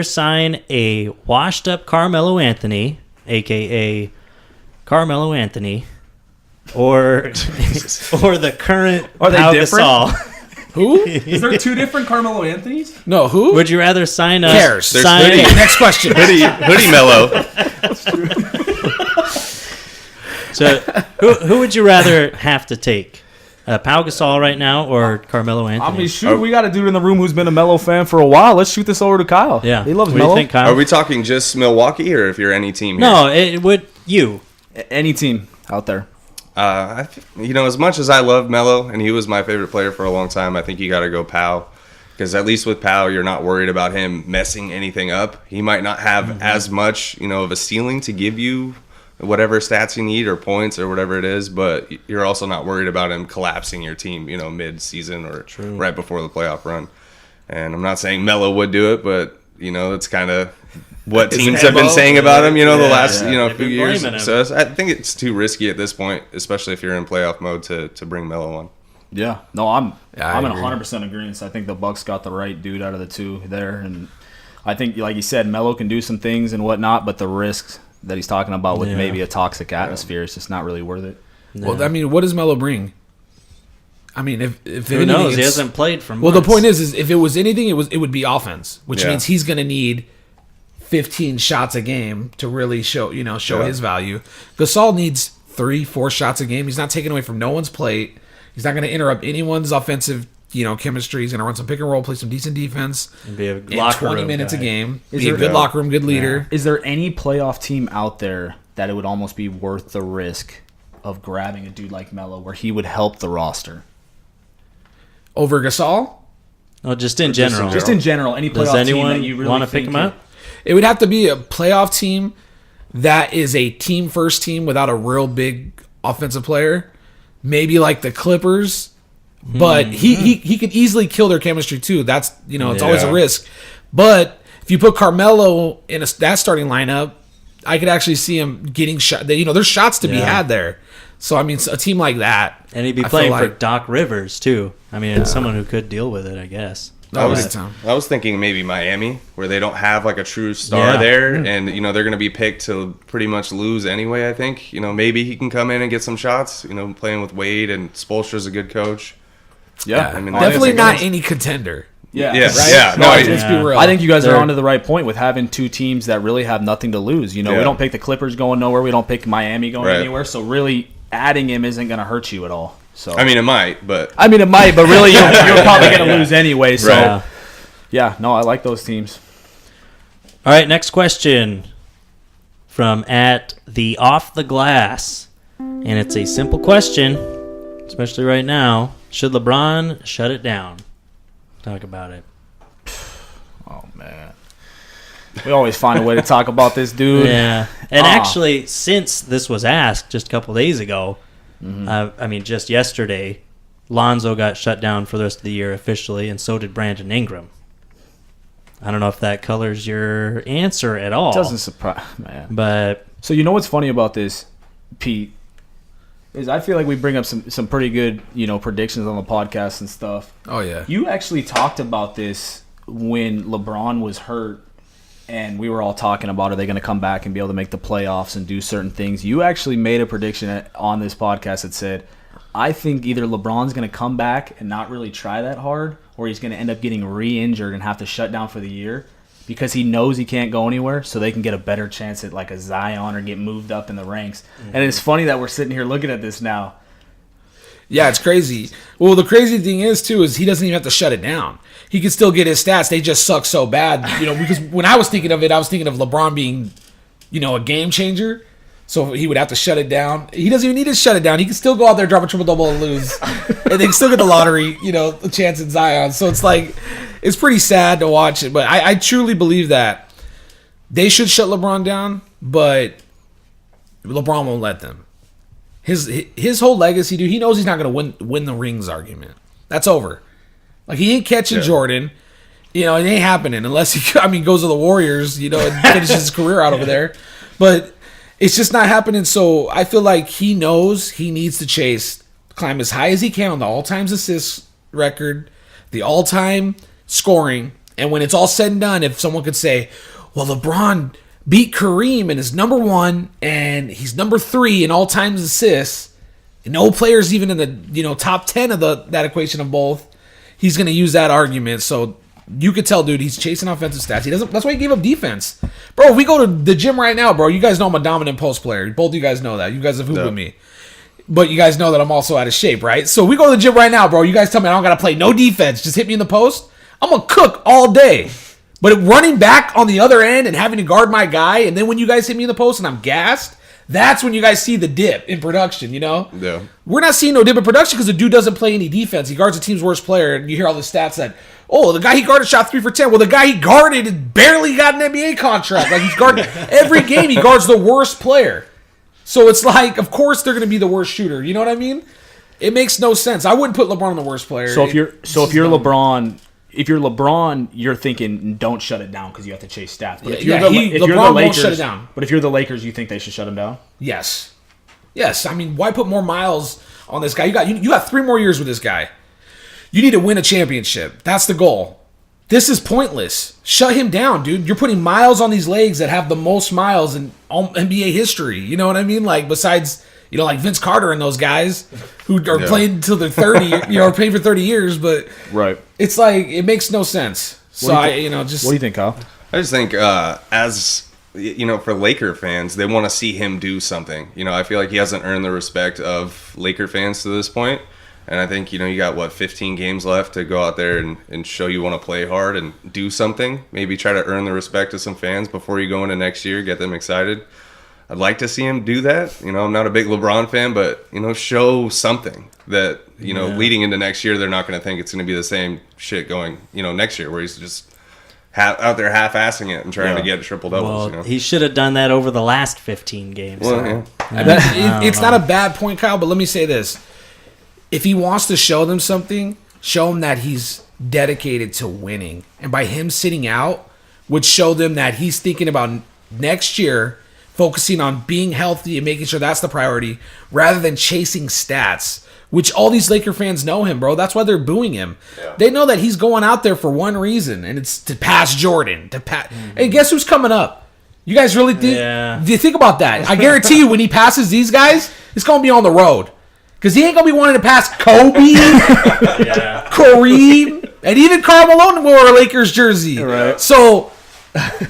Speaker 5: sign a washed-up Carmelo Anthony, a.k.a. Carmelo Anthony, or the current
Speaker 6: Are they
Speaker 5: Pau
Speaker 6: different?
Speaker 5: Gasol?
Speaker 4: Who?
Speaker 6: Is there 2 different Carmelo Anthonys?
Speaker 4: No, who?
Speaker 5: Would you rather sign a
Speaker 4: cares?
Speaker 2: There's
Speaker 5: sign
Speaker 2: hoodie.
Speaker 4: Next question.
Speaker 2: Hoodie Mellow.
Speaker 5: So who would you rather have to take? Pau Gasol right now or Carmelo Anthony?
Speaker 6: I mean, shoot, we got a dude in the room who's been a Melo fan for a while. Let's shoot this over to Kyle.
Speaker 5: Yeah.
Speaker 6: He loves
Speaker 5: What do
Speaker 6: Melo.
Speaker 5: you think, Kyle?
Speaker 2: Are we talking just Milwaukee, or if you're any team here?
Speaker 5: No, it would you.
Speaker 6: Any team out there.
Speaker 2: As much as I love Melo, and he was my favorite player for a long time, I think you got to go Pau. Because at least with Pau, you're not worried about him messing anything up. He might not have as much, of a ceiling to give you whatever stats you need or points or whatever it is, but you're also not worried about him collapsing your team, mid-season or right before the playoff run. And I'm not saying Melo would do it, but, it's kind of what teams have been saying about him, the last, few years. So I think it's too risky at this point, especially if you're in playoff mode to bring Melo on.
Speaker 6: Yeah. No, I'm in
Speaker 4: agree.
Speaker 6: 100% agreement. I think the Bucks got the right dude out of the 2 there. And I think, like you said, Melo can do some things and whatnot, but the risks that he's talking about with maybe a toxic atmosphere is just not really worth it.
Speaker 5: No.
Speaker 4: Well, I mean, what does Melo bring? I mean, if
Speaker 5: Who
Speaker 4: anything,
Speaker 5: knows? He
Speaker 4: it's-
Speaker 5: hasn't played for months.
Speaker 4: Well, the point is if it was anything, it would be offense, which
Speaker 2: Yeah.
Speaker 4: means he's going to need 15 shots a game to really show his value. Gasol needs 3-4 shots a game. He's not taking away from no one's plate. He's not going to interrupt anyone's offensive, chemistry. He's going to run some pick and roll, play some decent defense.
Speaker 5: And be a
Speaker 4: in
Speaker 5: locker
Speaker 4: 20
Speaker 5: room
Speaker 4: minutes
Speaker 5: guy.
Speaker 4: a game.
Speaker 6: Is
Speaker 4: Be a
Speaker 6: there-
Speaker 4: good locker room, good leader.
Speaker 6: Is there any playoff team out there that it would almost be worth the risk of grabbing a dude like Melo where he would help the roster?
Speaker 4: Over Gasol?
Speaker 5: Oh, just in general.
Speaker 6: Just in general, any
Speaker 5: Does
Speaker 6: playoff team
Speaker 5: anyone
Speaker 6: that you really
Speaker 5: want to pick
Speaker 6: think
Speaker 5: him up?
Speaker 4: It would have to be a playoff team that is a team first team without a real big offensive player. Maybe like the Clippers. But he could easily kill their chemistry too. That's it's always a risk. But if you put Carmelo in that starting lineup, I could actually see him getting shot. There's shots to be had there. So I mean, a team like that,
Speaker 5: And he'd be
Speaker 4: I
Speaker 5: playing
Speaker 4: feel
Speaker 5: for
Speaker 4: like-
Speaker 5: Doc Rivers too. I mean, it's someone who could deal with it, I guess.
Speaker 2: I was,
Speaker 4: big time.
Speaker 2: I was thinking maybe Miami, where they don't have like a true star
Speaker 5: Yeah.
Speaker 2: there, and they're going to be picked to pretty much lose anyway. I think maybe he can come in and get some shots. Playing with Wade, and Spoelstra's a good coach.
Speaker 6: Yeah,
Speaker 2: I mean,
Speaker 4: Definitely
Speaker 2: I think
Speaker 4: not
Speaker 2: it's-
Speaker 4: any contender.
Speaker 6: Yeah,
Speaker 2: Yeah,
Speaker 6: right?
Speaker 2: yeah.
Speaker 4: No,
Speaker 2: No,
Speaker 4: let's be real.
Speaker 6: I think you guys are
Speaker 5: They're-
Speaker 6: onto the right point with having two teams that really have nothing to lose. We
Speaker 2: Yeah.
Speaker 6: don't pick the Clippers going nowhere. We don't pick Miami going
Speaker 2: Right.
Speaker 6: anywhere. So really, adding him isn't going to hurt you at all. So
Speaker 2: I mean, it might, but
Speaker 6: it might, but really, you're probably going to lose anyway. So
Speaker 5: Right.
Speaker 6: yeah, no, I like those teams.
Speaker 5: All right, next question from at the Off the Glass. And it's a simple question, especially right now. Should LeBron shut it down? Talk about it.
Speaker 6: Oh man, we always find a way to talk about this dude.
Speaker 5: Yeah. And
Speaker 6: Ah.
Speaker 5: actually, since this was asked just a couple days ago, just yesterday, Lonzo got shut down for the rest of the year officially, and so did Brandon Ingram. I don't know if that colors your answer at all.
Speaker 6: Doesn't surprise, man.
Speaker 5: But
Speaker 6: So you know what's funny about this, Pete, is I feel like we bring up some pretty good predictions on the podcast and stuff.
Speaker 4: Oh yeah.
Speaker 6: You actually talked about this when LeBron was hurt, and we were all talking about are they going to come back and be able to make the playoffs and do certain things. You actually made a prediction on this podcast that said, I think either LeBron's going to come back and not really try that hard, or he's going to end up getting re-injured and have to shut down for the year because he knows he can't go anywhere, so they can get a better chance at like a Zion or get moved up in the ranks. And it's funny that we're sitting here looking at this now.
Speaker 4: Yeah, it's crazy. Well, the crazy thing is he doesn't even have to shut it down. He can still get his stats. They just suck so bad, because when I was thinking of it, I was thinking of LeBron being, a game changer. So he would have to shut it down. He doesn't even need to shut it down. He can still go out there, drop a triple-double and lose. And they can still get the lottery, a chance in Zion. So it's like, it's pretty sad to watch it. But I truly believe that they should shut LeBron down, but LeBron won't let them. His whole legacy, dude, he knows he's not going to win the rings argument. That's over. Like, he ain't catching Jordan. It ain't happening unless he, goes to the Warriors, and finishes his career out over there. But it's just not happening. So I feel like he knows he needs to climb as high as he can on the all-time assists record, the all-time scoring. And when it's all said and done, if someone could say, well, LeBron beat Kareem and is number 1 and he's number 3 in all-time assists, and no player's even in the top 10 of that equation of both, he's going to use that argument. So you could tell, dude, he's chasing offensive stats. He doesn't. That's why he gave up defense, bro. If we go to the gym right now, bro, you guys know I'm a dominant post player. Both of you guys know that. You guys have hooped with me, but you guys know that I'm also out of shape, right? So we go to the gym right now, bro. You guys tell me I don't got to play no defense. Just hit me in the post. I'm gonna cook all day. But running back on the other end and having to guard my guy, and then when you guys hit me in the post and I'm gassed, that's when you guys see the dip in production.
Speaker 2: Yeah.
Speaker 4: We're not seeing no dip in production because the dude doesn't play any defense. He guards the team's worst player, and you hear all the stats that, the guy he guarded shot 3 for 10. Well, the guy he guarded barely got an NBA contract. Like, he's guarding every game. He guards the worst player. So it's like, of course they're going to be the worst shooter. You know what I mean? It makes no sense. I wouldn't put LeBron on the worst player.
Speaker 6: So if you're LeBron, you're thinking don't shut it down because you have to chase stats. But if you're
Speaker 4: LeBron won't shut it down.
Speaker 6: But if you're the Lakers, you think they should shut him down?
Speaker 4: Yes. Why put more miles on this guy? You got 3 more years with this guy. You need to win a championship. That's the goal. This is pointless. Shut him down, dude. You're putting miles on these legs that have the most miles in all NBA history. You know what I mean? Like, besides, like Vince Carter and those guys who are playing until they're 30, are playing for 30 years. But
Speaker 6: Right.
Speaker 4: it's like, it makes no sense. So
Speaker 6: What do you think, Kyle?
Speaker 2: I just think as for Laker fans, they want to see him do something. I feel like he hasn't earned the respect of Laker fans to this point. And I think, you got, 15 games left to go out there and show you want to play hard and do something. Maybe try to earn the respect of some fans before you go into next year, get them excited. I'd like to see him do that. I'm not a big LeBron fan, but, show something that, leading into next year, they're not going to think it's going to be the same shit going, next year where he's just out there half-assing it and trying to get triple doubles.
Speaker 5: Well, he should have done that over the last 15 games.
Speaker 2: Well,
Speaker 4: It's not a bad point, Kyle, but let me say this. If he wants to show them something, show him that he's dedicated to winning. And by him sitting out would show them that he's thinking about next year, focusing on being healthy and making sure that's the priority rather than chasing stats, which all these Laker fans know him, bro. That's why they're booing him. Yeah. They know that he's going out there for one reason, and it's to pass Jordan. Hey, guess who's coming up? You guys really think?
Speaker 5: Yeah.
Speaker 4: Do you think about that? I guarantee you when he passes these guys, it's going to be on the road. Because he ain't going to be wanting to pass Kobe, Kareem, and even Karl Malone wore a Lakers jersey.
Speaker 6: Right.
Speaker 4: So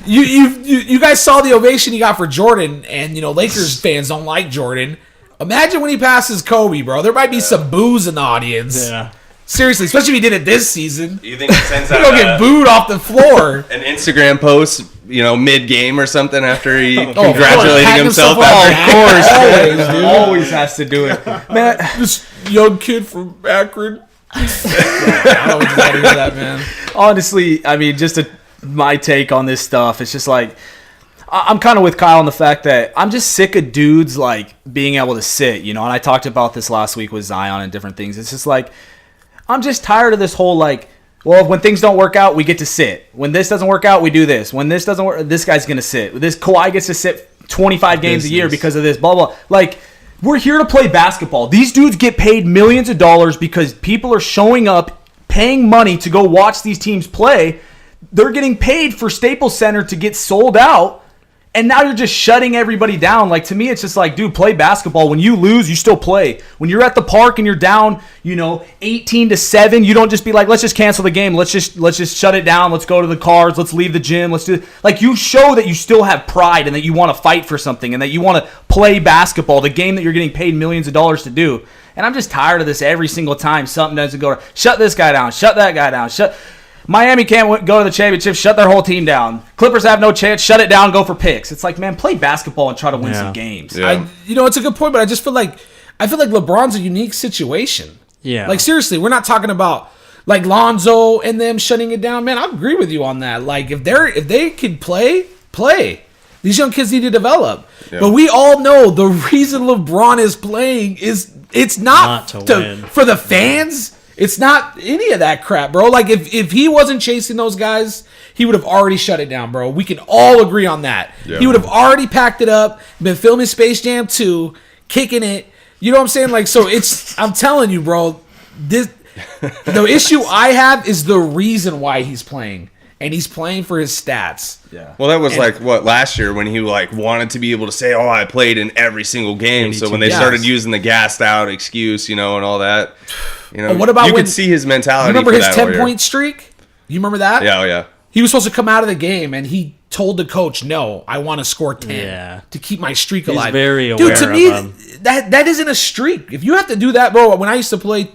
Speaker 4: you guys saw the ovation he got for Jordan, and, Lakers fans don't like Jordan. Imagine when he passes Kobe, bro. There might be some boos in the audience.
Speaker 5: Yeah.
Speaker 4: Seriously, especially if he did it this season.
Speaker 2: You think he sends out
Speaker 4: He'll get booed off the floor.
Speaker 2: an Instagram post, mid-game or something after he
Speaker 4: Patting
Speaker 2: congratulating himself
Speaker 4: on the
Speaker 2: after?
Speaker 4: back. Always, dude.
Speaker 6: Always has to do it. Man,
Speaker 4: This young kid from Akron. I don't know how to hear that, man.
Speaker 6: honestly, I mean, my take on this stuff, it's just like, I'm kind of with Kyle on the fact that I'm just sick of dudes like being able to sit, and I talked about this last week with Zion and different things. It's just like, I'm just tired of this whole like, well, when things don't work out, we get to sit. When this doesn't work out, we do this. When this doesn't work, this guy's going to sit. This Kawhi gets to sit 25 games a year because of this, blah, blah. Like, we're here to play basketball. These dudes get paid millions of dollars because people are showing up, paying money to go watch these teams play. They're getting paid for Staples Center to get sold out. And now you're just shutting everybody down. Like, to me, it's just like, dude, play basketball. When you lose, you still play. When you're at the park and you're down, 18-7, you don't just be like, let's just cancel the game. Let's just shut it down. Let's go to the cars. Let's leave the gym. Let's do like, you show that you still have pride and that you want to fight for something and that you want to play basketball, the game that you're getting paid millions of dollars to do. And I'm just tired of this every single time something doesn't go. Shut this guy down. Shut that guy down. Miami can't go to the championship. Shut their whole team down. Clippers have no chance. Shut it down. Go for picks. It's like, man, play basketball and try to win some games.
Speaker 2: Yeah.
Speaker 4: It's a good point, but I just feel like LeBron's a unique situation.
Speaker 5: Yeah.
Speaker 4: Like, seriously, we're not talking about like Lonzo and them shutting it down. Man, I agree with you on that. Like, if they can play. These young kids need to develop. Yeah. But we all know the reason LeBron is playing is it's not for the fans. It's not any of that crap, bro. Like, if he wasn't chasing those guys, he would have already shut it down, bro. We can all agree on that. Yeah. He would have already packed it up, been filming Space Jam 2, kicking it. You know what I'm saying? Like, so I'm telling you, bro, the issue I have is the reason why he's playing. And he's playing for his stats.
Speaker 6: Yeah.
Speaker 2: Well, that was last year when he wanted to be able to say, "Oh, I played in every single game." So when they started using the gassed out excuse, and all that,
Speaker 4: what about
Speaker 2: you could see his mentality.
Speaker 4: You remember his 10-point streak? You remember that?
Speaker 2: Yeah, oh yeah.
Speaker 4: He was supposed to come out of the game, and he told the coach, "No, I want to score 10 to keep my streak alive."
Speaker 5: He's very aware.
Speaker 4: Dude, to me, that isn't a streak. If you have to do that, bro. When I used to play,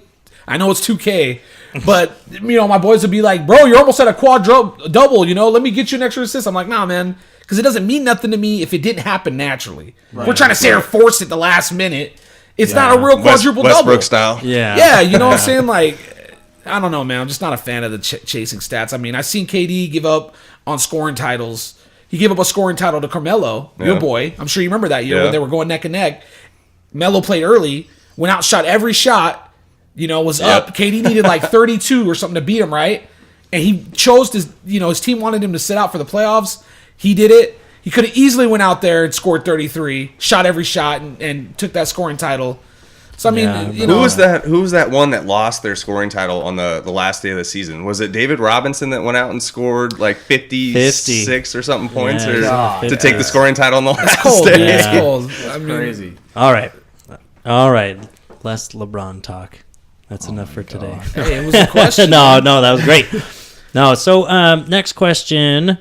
Speaker 4: I know it's 2K. But, my boys would be like, bro, you're almost at a double, let me get you an extra assist. I'm like, nah, man, because it doesn't mean nothing to me if it didn't happen naturally. Right. We're trying to say or force it the last minute. It's not a real quadruple double.
Speaker 2: Westbrook style.
Speaker 5: Yeah.
Speaker 4: Yeah, you know what I'm saying? Like, I don't know, man. I'm just not a fan of the chasing stats. I mean, I've seen KD give up on scoring titles. He gave up a scoring title to Carmelo, your boy. I'm sure you remember that year when they were going neck and neck. Melo played early, went out, shot every shot. Was up. KD needed like 32 or something to beat him, right? And he chose to, his team wanted him to sit out for the playoffs. He did it. He could have easily went out there and scored 33, shot every shot, and took that scoring title. So, I mean,
Speaker 2: Who was that one that lost their scoring title on the last day of the season? Was it David Robinson that went out and scored like 56 or something points to take the scoring title on the last day?
Speaker 4: It's cold.
Speaker 6: I mean, crazy.
Speaker 5: All right. Less LeBron talk. That's enough for today.
Speaker 4: Hey, it was a question.
Speaker 5: No, that was great. No, so next question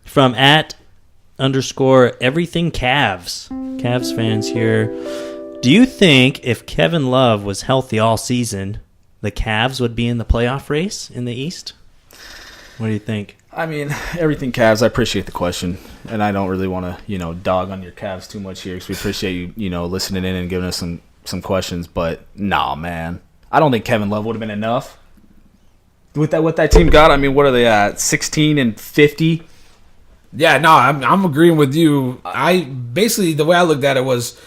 Speaker 5: from @everything Cavs fans here. Do you think if Kevin Love was healthy all season, the Cavs would be in the playoff race in the East? What do you think?
Speaker 6: I mean, everything Cavs. I appreciate the question, and I don't really want to, dog on your Cavs too much here because we appreciate you, listening in and giving us some questions. But nah, man, I don't think Kevin Love would have been enough with that. What that team got? I mean, what are they at? 16-50.
Speaker 4: Yeah, no, I'm agreeing with you. I basically, the way I looked at it was,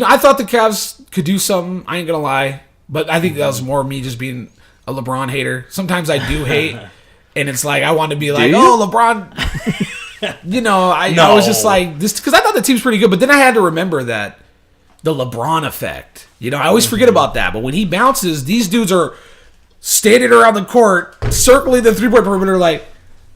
Speaker 4: I thought the Cavs could do something. I ain't gonna lie, but I think that was more me just being a LeBron hater. Sometimes I do hate. And it's like, I want to be like, oh, LeBron. I was just like, this, because I thought the team's pretty good. But then I had to remember that the LeBron effect. I always forget about that. But when he bounces, these dudes are standing around the court, circling the three-point perimeter like,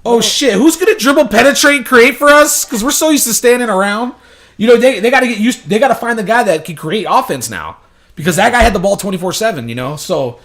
Speaker 4: oh, shit, who's going to dribble, penetrate, create for us? Because we're so used to standing around. They got to get used. They got to find the guy that can create offense now. Because that guy had the ball 24/7, So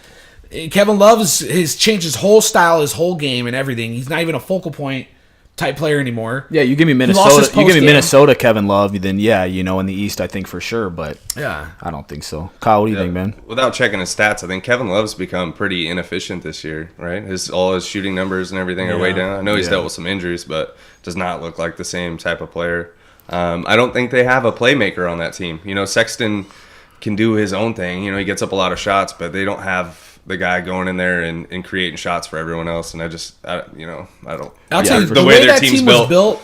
Speaker 4: Kevin Love has changed his whole style, his whole game, and everything. He's not even a focal point type player anymore.
Speaker 6: Yeah, you give me Minnesota. You give me Minnesota, Kevin Love. Then in the East, I think for sure. But
Speaker 4: yeah,
Speaker 6: I don't think so. Kyle, what do you think, man?
Speaker 2: Without checking his stats, I think Kevin Love's become pretty inefficient this year. Right, all his shooting numbers and everything are way down. I know he's dealt with some injuries, but does not look like the same type of player. I don't think they have a playmaker on that team. Sexton can do his own thing. He gets up a lot of shots, but they don't have the guy going in there and creating shots for everyone else. And I don't.
Speaker 4: I'll tell you, the way that team was built,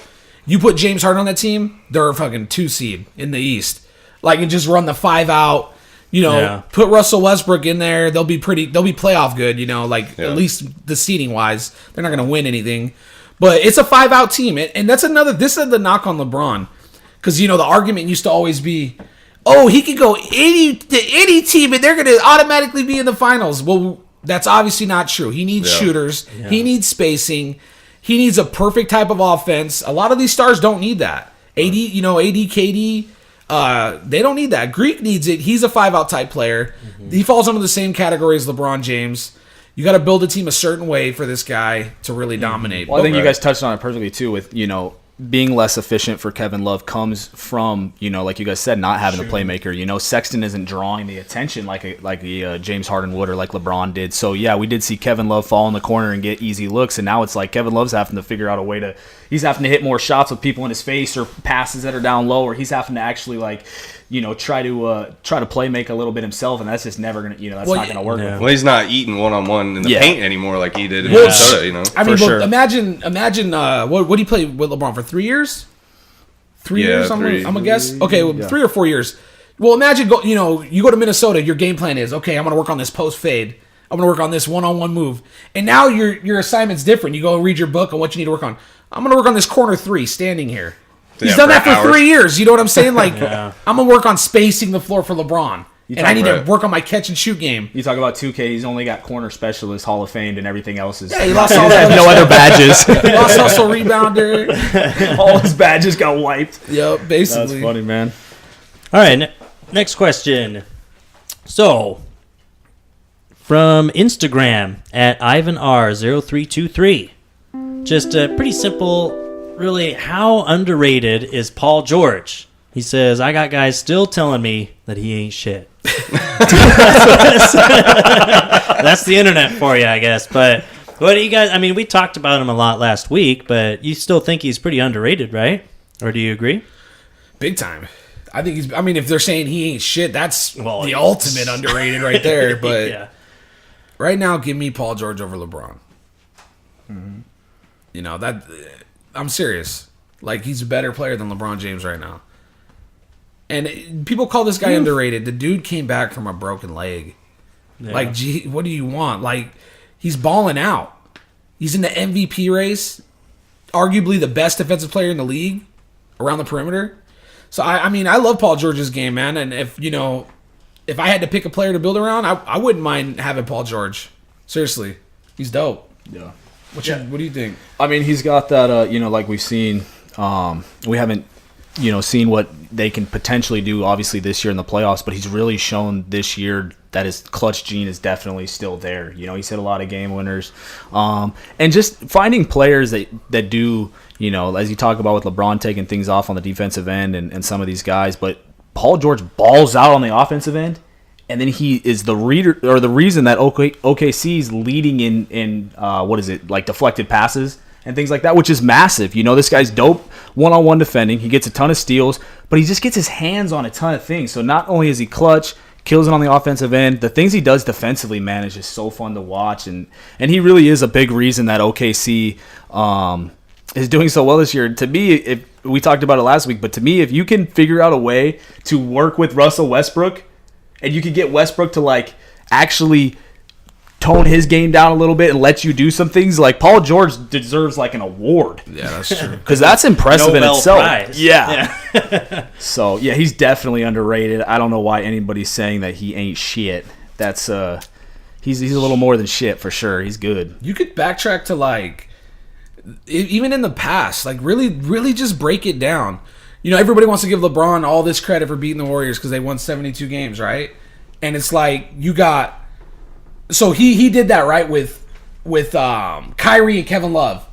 Speaker 4: you put James Harden on that team, they're a fucking 2 seed in the East. Like, and just run the 5 out. Put Russell Westbrook in there. They'll be playoff good. At least the seeding wise, they're not going to win anything. But it's a 5 out team, and that's another. This is the knock on LeBron, because the argument used to always be, oh, he could go to any team and they're going to automatically be in the finals. Well, that's obviously not true. He needs shooters. Yeah. He needs spacing. He needs a perfect type of offense. A lot of these stars don't need that. AD, KD, they don't need that. Greek needs it. He's a 5-out type player. Mm-hmm. He falls under the same category as LeBron James. You got to build a team a certain way for this guy to really dominate.
Speaker 6: Well, I think you guys touched on it perfectly, too, with, being less efficient for Kevin Love comes from, like you guys said, not having a playmaker. Sexton isn't drawing the attention like James Harden would or like LeBron did. So, yeah, we did see Kevin Love fall in the corner and get easy looks, and now it's like Kevin Love's having to figure out a way to – he's having to hit more shots with people in his face or passes that are down low, or he's having to actually, try to play make a little bit himself, and that's just never going to – that's not going to work.
Speaker 2: Yeah. Well, he's not eating one-on-one in the paint anymore like he did in Minnesota,
Speaker 4: I mean, imagine what did he play with LeBron for 3 years? 3 years, I'm gonna guess. Okay, 3 or 4 years. Well, imagine you go to Minnesota. Your game plan is, okay, I'm gonna work on this post fade. I'm gonna work on this one-on-one move. And now your assignment's different. You go and read your book on what you need to work on. I'm gonna work on this corner 3 standing here. He's done that for 3 years. You know what I'm saying? Like, I'm gonna work on spacing the floor for LeBron. And I need to work on my catch and shoot game.
Speaker 6: You talk about 2K, he's only got corner specialist, Hall of Famed, and everything else is...
Speaker 4: Yeah, he lost all that.
Speaker 6: No other badges.
Speaker 4: He lost hustle rebounder.
Speaker 6: All his badges got wiped.
Speaker 4: Yep, basically.
Speaker 6: That's funny, man.
Speaker 5: All right, next question. So, from Instagram @IvanR0323. Just pretty simple, really, how underrated is Paul George? He says, I got guys still telling me that he ain't shit. That's the internet for you, I guess. But what do you guys, I mean, we talked about him a lot last week, but you still think he's pretty underrated, right? Or do you agree?
Speaker 4: Big time. I think if they're saying he ain't shit, that's the ultimate underrated right there. But right now, give me Paul George over LeBron. Mm-hmm. I'm serious. Like, he's a better player than LeBron James right now. And people call this guy underrated. The dude came back from a broken leg. Yeah. Like, gee, what do you want? Like, he's balling out. He's in the MVP race. Arguably the best defensive player in the league around the perimeter. So, I love Paul George's game, man. And if I had to pick a player to build around, I wouldn't mind having Paul George. Seriously. He's dope.
Speaker 6: Yeah.
Speaker 4: What do you think?
Speaker 6: I mean, he's got that, like we've seen. We haven't, seen what they can potentially do, obviously, this year in the playoffs, but he's really shown this year
Speaker 3: his clutch gene is definitely still there. You know, he's hit a lot of game winners, and just finding players that do, you know, as you talk about with LeBron taking things off on the defensive end and some of these guys, but Paul George balls out on the offensive end, and then he is the reason that OKC is leading in like deflected passes and things like that, which is massive. You know, this guy's dope one-on-one defending. He gets a ton of steals, but he just gets his hands on a ton of things. So not only is he clutch, kills it on the offensive end, the things he does defensively, man, is just so fun to watch. And he really is a big reason that OKC is doing so well this year. To me, if we talked about it last week, but to me, if you can figure out a way to work with Russell Westbrook and you can get Westbrook to like actually tone his game down a little bit and let you do some things, like Paul George deserves like an award.
Speaker 4: Yeah, that's true.
Speaker 3: Because that's impressive in
Speaker 5: Nobel
Speaker 3: itself.
Speaker 5: Prize.
Speaker 3: Yeah. So yeah, he's definitely underrated. I don't know why anybody's saying that he ain't shit. That's he's a little more than shit for sure. He's good.
Speaker 4: You could backtrack to like even in the past, like really just break it down. You know, everybody wants to give LeBron all this credit for beating the Warriors because they won 72 games, right? And it's like you got. So he did that, right, with Kyrie and Kevin Love.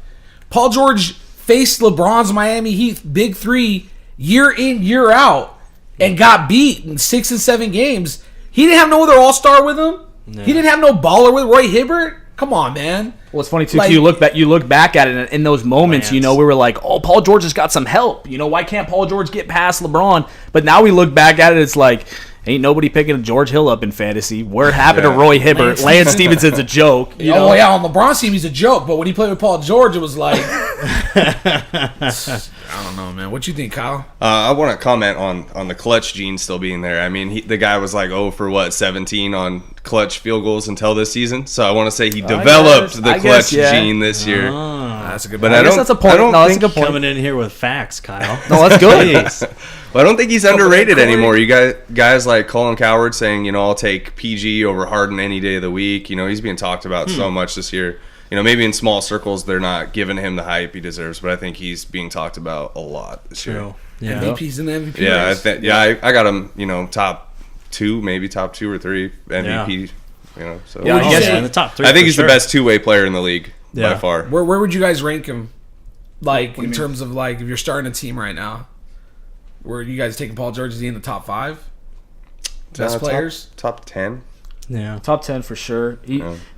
Speaker 4: Paul George faced LeBron's Miami Heat big three year in, year out, and got beat in 6 and 7 games. He didn't have no other all-star with him. No. He didn't have no baller with Roy Hibbert. Come on, man.
Speaker 3: Well, it's funny too. Like, you look back at it, and in those moments, you know, we were like, "Oh, Paul George has got some help." You know, why can't Paul George get past LeBron? But now we look back at it, it's like, ain't nobody picking George Hill up in fantasy. Word happened to Roy Hibbert. Lance Stevenson's a joke. You know?
Speaker 4: Yeah, on LeBron's team, he's a joke. But when he played with Paul George, it was like, I don't know, man. What you think, Kyle?
Speaker 2: I want to comment on the clutch gene still being there. I mean, the guy was like, 17 on clutch field goals until this season. So I want to say he developed the clutch gene this year.
Speaker 4: That's a good
Speaker 2: But
Speaker 4: point.
Speaker 2: I
Speaker 3: guess that's a point.
Speaker 2: I don't
Speaker 3: No, that's
Speaker 2: think
Speaker 3: a good point.
Speaker 5: Coming in here with facts, Kyle.
Speaker 3: No, that's good.
Speaker 2: Well, I don't think he's underrated anymore. You guys like Colin Cowherd saying, you know, I'll take PG over Harden any day of the week. You know, he's being talked about so much this year. You know, maybe in small circles they're not giving him the hype he deserves, but I think he's being talked about a lot this year.
Speaker 5: Yeah.
Speaker 4: MVP's in the MVP
Speaker 2: Yeah,
Speaker 4: race.
Speaker 2: I got him, you know, top 2, maybe top 2 or 3 MVP. You know, so
Speaker 3: Yeah, I guess
Speaker 5: in the top 3.
Speaker 2: I think
Speaker 5: for
Speaker 2: he's
Speaker 5: sure.
Speaker 2: the best two-way player in the league by
Speaker 5: Yeah.
Speaker 2: far.
Speaker 4: Where would you guys rank him? Like, in terms of, like, if you're starting a team right now, where you guys taking Paul George? Is he in the top 5? Best players?
Speaker 2: Top 10.
Speaker 5: Yeah.
Speaker 3: Top 10 for sure.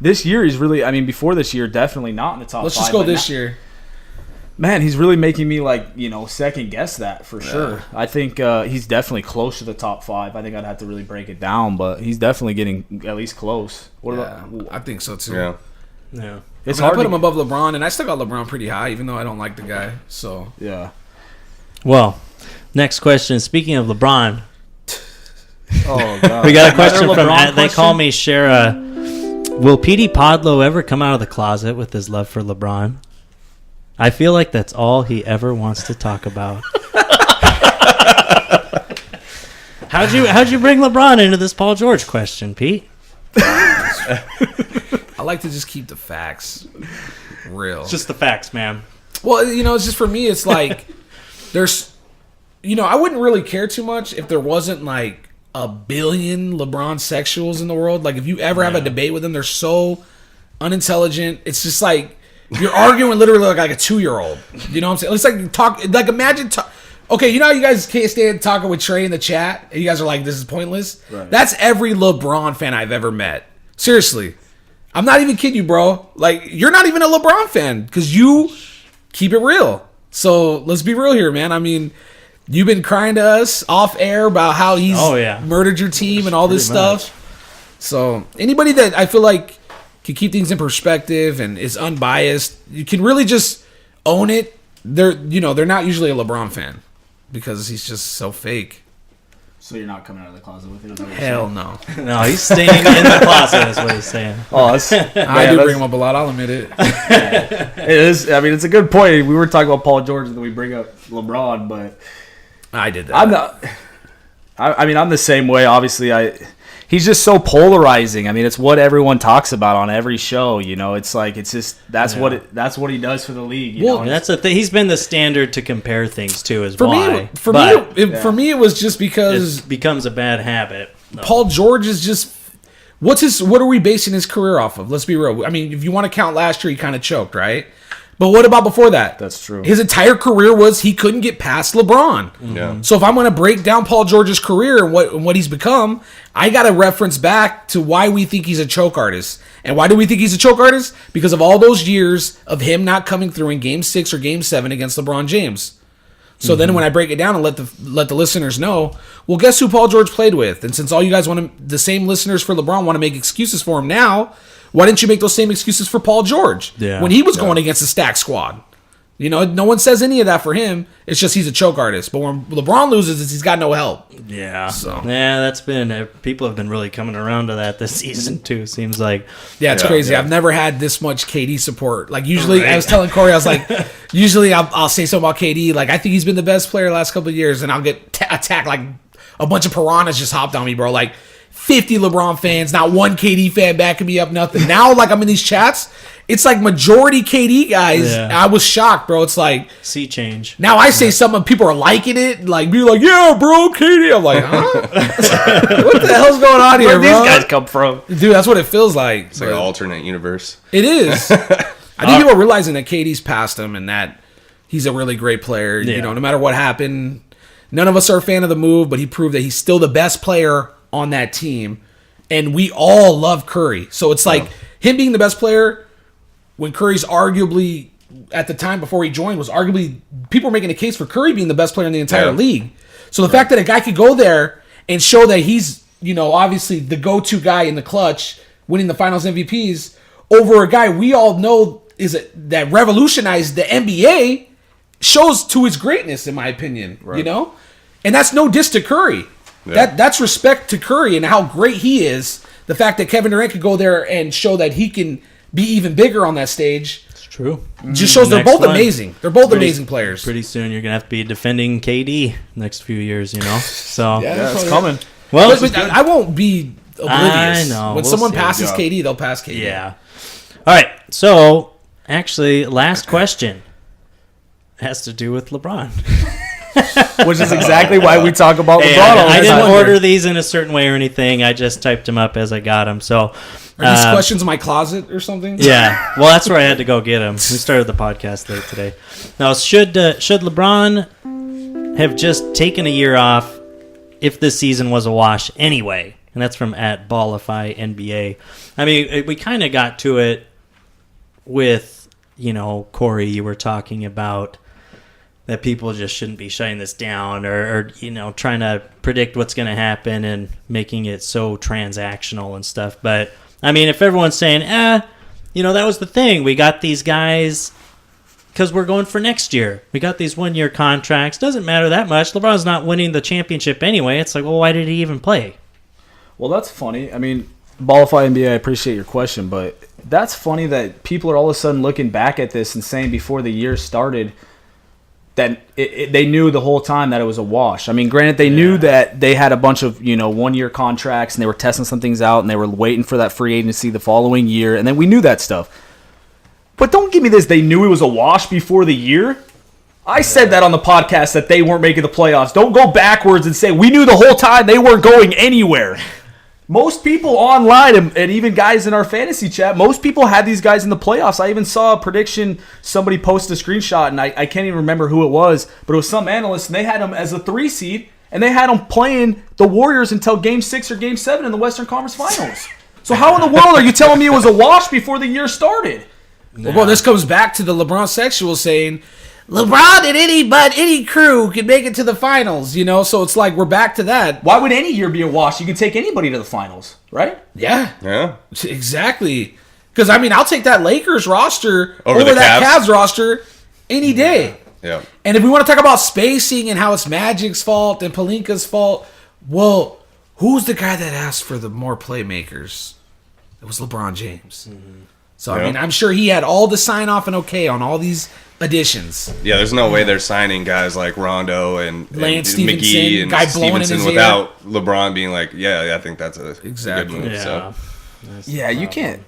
Speaker 3: This year he's really, I mean, before this year, definitely not in the top 5.
Speaker 4: Let's just go this year.
Speaker 3: Man, he's really making me, like, you know, second guess that for sure. I think he's definitely close to the top 5. I think I'd have to really break it down, but he's definitely getting at least close. What about?
Speaker 4: I think so, too.
Speaker 2: Yeah.
Speaker 5: Yeah.
Speaker 3: It's
Speaker 4: I
Speaker 3: hard
Speaker 4: put
Speaker 3: to
Speaker 4: him above LeBron, and I still got LeBron pretty high, even though I don't like the guy. So
Speaker 3: Yeah.
Speaker 5: Well, next question. Speaking of LeBron,
Speaker 3: Oh god.
Speaker 5: we got a question
Speaker 3: Another
Speaker 5: from.
Speaker 3: LeBron
Speaker 5: They call
Speaker 3: question?
Speaker 5: me Shara. Will Petey Podlow ever come out of the closet with his love for LeBron? I feel like that's all he ever wants to talk about. How'd you bring LeBron into this Paul George question, Pete?
Speaker 4: I like to just keep the facts real.
Speaker 5: It's just the facts, man.
Speaker 4: Well, you know, it's just for me, it's like there's, you know, I wouldn't really care too much if there wasn't like a billion LeBron sexuals in the world. Like, if you ever have a debate with them, they're so unintelligent. It's just like you're arguing literally like a 2-year-old. You know what I'm saying? It's like imagine. Okay, you know how you guys can't stand talking with Trey in the chat, and you guys are like, "This is pointless." Right. That's every LeBron fan I've ever met. Seriously, I'm not even kidding you, bro. Like, you're not even a LeBron fan because you keep it real. So let's be real here, man. I mean, you've been crying to us off air about how he's murdered your team and all this stuff. So anybody that I feel like can keep things in perspective and is unbiased, you can really just own it. They're not usually a LeBron fan because he's just so fake.
Speaker 3: So you're not coming out of the closet with it?
Speaker 4: Hell no.
Speaker 5: No, he's staying in the closet. Is what he's saying.
Speaker 3: Oh, that's,
Speaker 4: I do bring him up a lot. I'll admit it.
Speaker 3: It is. I mean, it's a good point. We were talking about Paul George, and then we bring up LeBron, but
Speaker 4: I did that.
Speaker 3: I'm not. I mean, I'm the same way. Obviously, he's just so polarizing. I mean, it's what everyone talks about on every show. You know, it's like that's what he does for the league. You know?
Speaker 5: And that's the thing. He's been the standard to compare things to. Is
Speaker 4: for
Speaker 5: why.
Speaker 4: me, it was just because
Speaker 5: it becomes a bad habit.
Speaker 4: Paul George is just What are we basing his career off of? Let's be real. I mean, if you want to count last year, he kind of choked, right? But what about before that?
Speaker 6: That's true.
Speaker 4: His entire career was he couldn't get past LeBron.
Speaker 2: Yeah.
Speaker 4: So if I'm going to break down Paul George's career and what he's become, I got to reference back to why we think he's a choke artist. And why do we think he's a choke artist? Because of all those years of him not coming through in Game 6 or Game 7 against LeBron James. So then when I break it down and let the listeners know, well, guess who Paul George played with? And since all you guys the same listeners for LeBron want to make excuses for him now, why didn't you make those same excuses for Paul George when he was going against the stack squad? You know, no one says any of that for him. It's just he's a choke artist. But when LeBron loses, he's got no help.
Speaker 5: Yeah.
Speaker 4: So.
Speaker 5: Yeah, that's been people have been really coming around to that this season too. Seems like.
Speaker 4: Yeah, it's crazy.
Speaker 2: Yeah.
Speaker 4: I've never had this much KD support. Like usually, I was telling Corey, I was like, usually I'll say something about KD. Like I think he's been the best player the last couple of years, and I'll get attacked like a bunch of piranhas just hopped on me, bro. Like 50 LeBron fans, not one KD fan backing me up, nothing. Now, like I'm in these chats, it's like majority KD guys.
Speaker 5: Yeah.
Speaker 4: I was shocked, bro. It's like
Speaker 5: Sea change.
Speaker 4: now I say something, people are liking it, like be like, yeah, bro, KD. I'm like, huh? What the hell's going on here,
Speaker 6: Where
Speaker 4: bro?
Speaker 6: these guys come from?
Speaker 4: Dude, that's what it feels like.
Speaker 2: It's like an alternate universe.
Speaker 4: It is. I think people are realizing that KD's past him and that he's a really great player.
Speaker 5: Yeah.
Speaker 4: You know, no matter what happened, none of us are a fan of the move, but he proved that he's still the best player on that team. And we all love Curry. So it's like him being the best player when Curry's arguably, at the time before he joined, was arguably, people were making a case for Curry being the best player in the entire league. So the fact that a guy could go there and show that he's, you know, obviously the go-to guy in the clutch, winning the finals MVPs, over a guy we all know that revolutionized the NBA, shows to his greatness, in my opinion. You know? And that's no diss to Curry.
Speaker 2: Yeah.
Speaker 4: That's respect to Curry and how great he is. The fact that Kevin Durant could go there and show that he can be even bigger on that stage
Speaker 5: It's true.
Speaker 4: just shows they're
Speaker 5: Next
Speaker 4: both
Speaker 5: one.
Speaker 4: amazing. They're both amazing players.
Speaker 5: Pretty soon you're gonna have to be defending KD next few years. You know. So
Speaker 6: Yeah, it's coming.
Speaker 5: well,
Speaker 4: But I won't be oblivious.
Speaker 5: I know.
Speaker 4: When
Speaker 5: We'll
Speaker 4: someone
Speaker 5: see.
Speaker 4: passes KD, they'll pass KD.
Speaker 5: yeah. All right. So actually, last question has to do with LeBron.
Speaker 6: Which is exactly why we talk about
Speaker 5: Hey,
Speaker 6: LeBron. all
Speaker 5: I
Speaker 6: the
Speaker 5: didn't
Speaker 6: time.
Speaker 5: order these in a certain way or anything. I just typed them up as I got them. So,
Speaker 4: Are these questions in my closet or something?
Speaker 5: yeah. Well, that's where I had to go get them. We started the podcast late today. Now, should LeBron have just taken a year off if this season was a wash anyway? And that's from @Ballify NBA. I mean, we kind of got to it with, you know, Corey, you were talking about that people just shouldn't be shutting this down or you know, trying to predict what's going to happen and making it so transactional and stuff. But, I mean, if everyone's saying, you know, that was the thing. We got these guys because we're going for next year. We got these one-year contracts. Doesn't matter that much. LeBron's not winning the championship anyway. It's like, well, why did he even play?
Speaker 6: Well, that's funny. I mean, Ballify NBA, I appreciate your question, but that's funny that people are all of a sudden looking back at this and saying before the year started that they knew the whole time that it was a wash. I mean, granted, they knew that they had a bunch of, you know, one-year contracts and they were testing some things out and they were waiting for that free agency the following year, and then we knew that stuff. But don't give me this, they knew it was a wash before the year. I said that on the podcast that they weren't making the playoffs. Don't go backwards and say we knew the whole time they weren't going anywhere. Most people online, and even guys in our fantasy chat, most people had these guys in the playoffs. I even saw a prediction. Somebody posted a screenshot, and I can't even remember who it was, but it was some analyst, and they had them as a 3 seed, and they had them playing the Warriors until Game 6 or Game 7 in the Western Conference Finals. So how in the world are you telling me it was a wash before the year started?
Speaker 4: Well, this comes back to the LeBron sexual saying, LeBron and any crew can make it to the finals, you know? So it's like we're back to that.
Speaker 6: Why would any year be a wash? You can take anybody to the finals, right?
Speaker 4: Yeah,
Speaker 2: Yeah.
Speaker 4: exactly. Because, I mean, I'll take that Lakers roster
Speaker 2: Over
Speaker 4: over
Speaker 2: the
Speaker 4: that
Speaker 2: Cavs?
Speaker 4: Cavs roster any day.
Speaker 2: Yeah.
Speaker 4: And if we want to talk about spacing and how it's Magic's fault and Pelinka's fault, well, who's the guy that asked for the more playmakers? It was LeBron James. So, I
Speaker 2: Yeah.
Speaker 4: mean, I'm sure he had all the sign-off and okay on all these additions.
Speaker 2: Yeah, there's no way they're signing guys like Rondo and
Speaker 4: Lance
Speaker 2: McGee
Speaker 4: Stevenson,
Speaker 2: and
Speaker 4: guy blowing in
Speaker 2: Stevenson
Speaker 4: his
Speaker 2: without LeBron being like, yeah, I think that's a
Speaker 4: Exactly.
Speaker 2: good move.
Speaker 5: Yeah.
Speaker 2: So
Speaker 6: Yeah, you can't.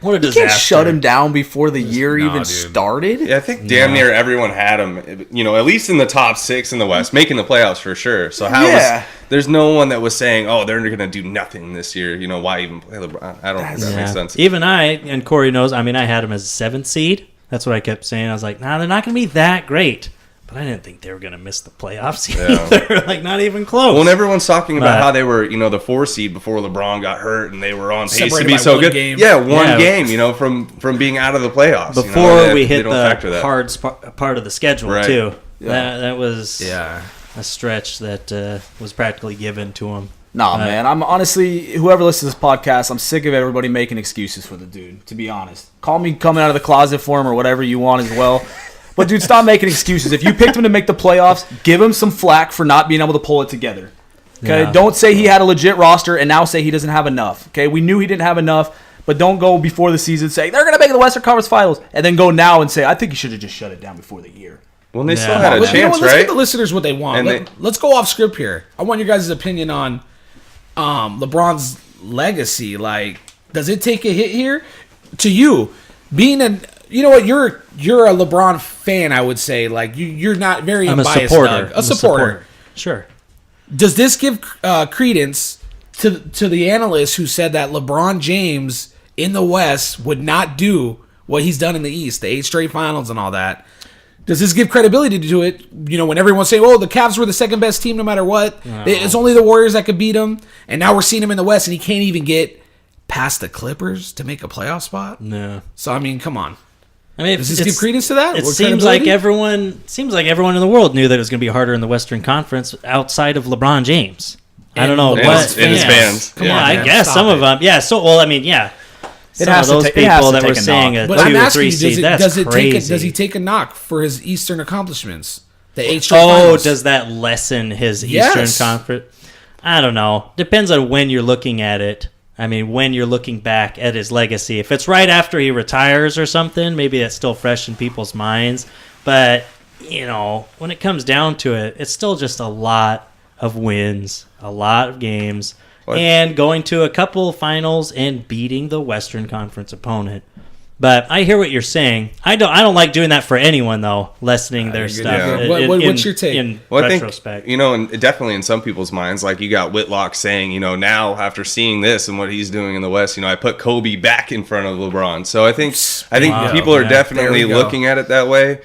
Speaker 5: What a
Speaker 6: You
Speaker 5: disaster.
Speaker 6: can't shut him down before the year even
Speaker 4: dude.
Speaker 6: started.
Speaker 2: Yeah, I think damn near everyone had him, at least in the top 6 in the West, making the playoffs for sure. So there's no one that was saying, oh, they're going to do nothing this year. Why even play LeBron? I don't think that makes sense.
Speaker 5: Even and Corey knows, I had him as a 7th seed. That's what I kept saying. I was like, they're not going to be that great. But I didn't think they were going to miss the playoffs either. Like, not even close.
Speaker 2: Well, and everyone's talking about how they were, the 4 seed before LeBron got hurt, and they were on pace to be so good.
Speaker 4: Game.
Speaker 2: Yeah, one game, from being out of the playoffs.
Speaker 5: Before we hit the hard part of the schedule, too. Yeah. That was a stretch that was practically given to him.
Speaker 6: Nah, man. I'm honestly, whoever listens to this podcast, I'm sick of everybody making excuses for the dude, to be honest. Call me coming out of the closet for him or whatever you want as well. But, dude, stop making excuses. If you picked him to make the playoffs, give him some flack for not being able to pull it together. Okay?
Speaker 5: Yeah.
Speaker 6: Don't say he had a legit roster and now say he doesn't have enough. Okay? We knew he didn't have enough, but don't go before the season say, they're going to make the Western Conference Finals, and then go now and say, I think you should have just shut it down before the year.
Speaker 2: Well, they still had a
Speaker 4: Let's
Speaker 2: chance,
Speaker 4: give
Speaker 2: right?
Speaker 4: the listeners what they want. Let's go off script here. I want your guys' opinion on LeBron's legacy. Like, does it take a hit here? To you, being you're a LeBron fan, I would say. Like, you're not very
Speaker 5: I'm
Speaker 4: unbiased,
Speaker 5: a supporter.
Speaker 4: Doug. A supporter.
Speaker 5: Sure.
Speaker 4: Does this give credence to the analysts who said that LeBron James in the West would not do what he's done in the East, the 8 straight finals and all that? Does this give credibility to it? When everyone's saying, "Oh, the Cavs were the second best team, no matter what. It's only the Warriors that could beat them," and now we're seeing him in the West, and he can't even get past the Clippers to make a playoff spot.
Speaker 5: No.
Speaker 4: So come on.
Speaker 5: Does
Speaker 4: this give credence to that?
Speaker 5: It
Speaker 4: Or
Speaker 5: seems like everyone in the world knew that it was going to be harder in the Western Conference outside of LeBron James. I don't know
Speaker 2: And
Speaker 5: what
Speaker 2: his fans.
Speaker 4: Come on,
Speaker 5: I
Speaker 4: man,
Speaker 5: guess
Speaker 4: stop
Speaker 5: some of
Speaker 4: it.
Speaker 5: them. Yeah. So Some of those people that were saying a 2
Speaker 4: But I'm
Speaker 5: or
Speaker 4: asking
Speaker 5: 3
Speaker 4: you,
Speaker 5: seed. That's crazy.
Speaker 4: does he take a knock for his Eastern accomplishments? The 8 straight
Speaker 5: Oh,
Speaker 4: finals?
Speaker 5: does that lessen his
Speaker 4: Yes.
Speaker 5: Eastern Conference? I don't know. Depends on when you're looking at it. When you're looking back at his legacy. If it's right after he retires or something, maybe that's still fresh in people's minds. But, when it comes down to it, it's still just a lot of wins, a lot of games, and going to a couple finals and beating the Western Conference opponent. But I hear what you're saying. I don't like doing that for anyone, though, lessening their stuff.
Speaker 2: Yeah.
Speaker 4: What's your take?
Speaker 5: In
Speaker 2: Well, I
Speaker 5: retrospect.
Speaker 2: think, and definitely in some people's minds, like you got Whitlock saying, now after seeing this and what he's doing in the West, I put Kobe back in front of LeBron. So I think people are definitely looking at it that way.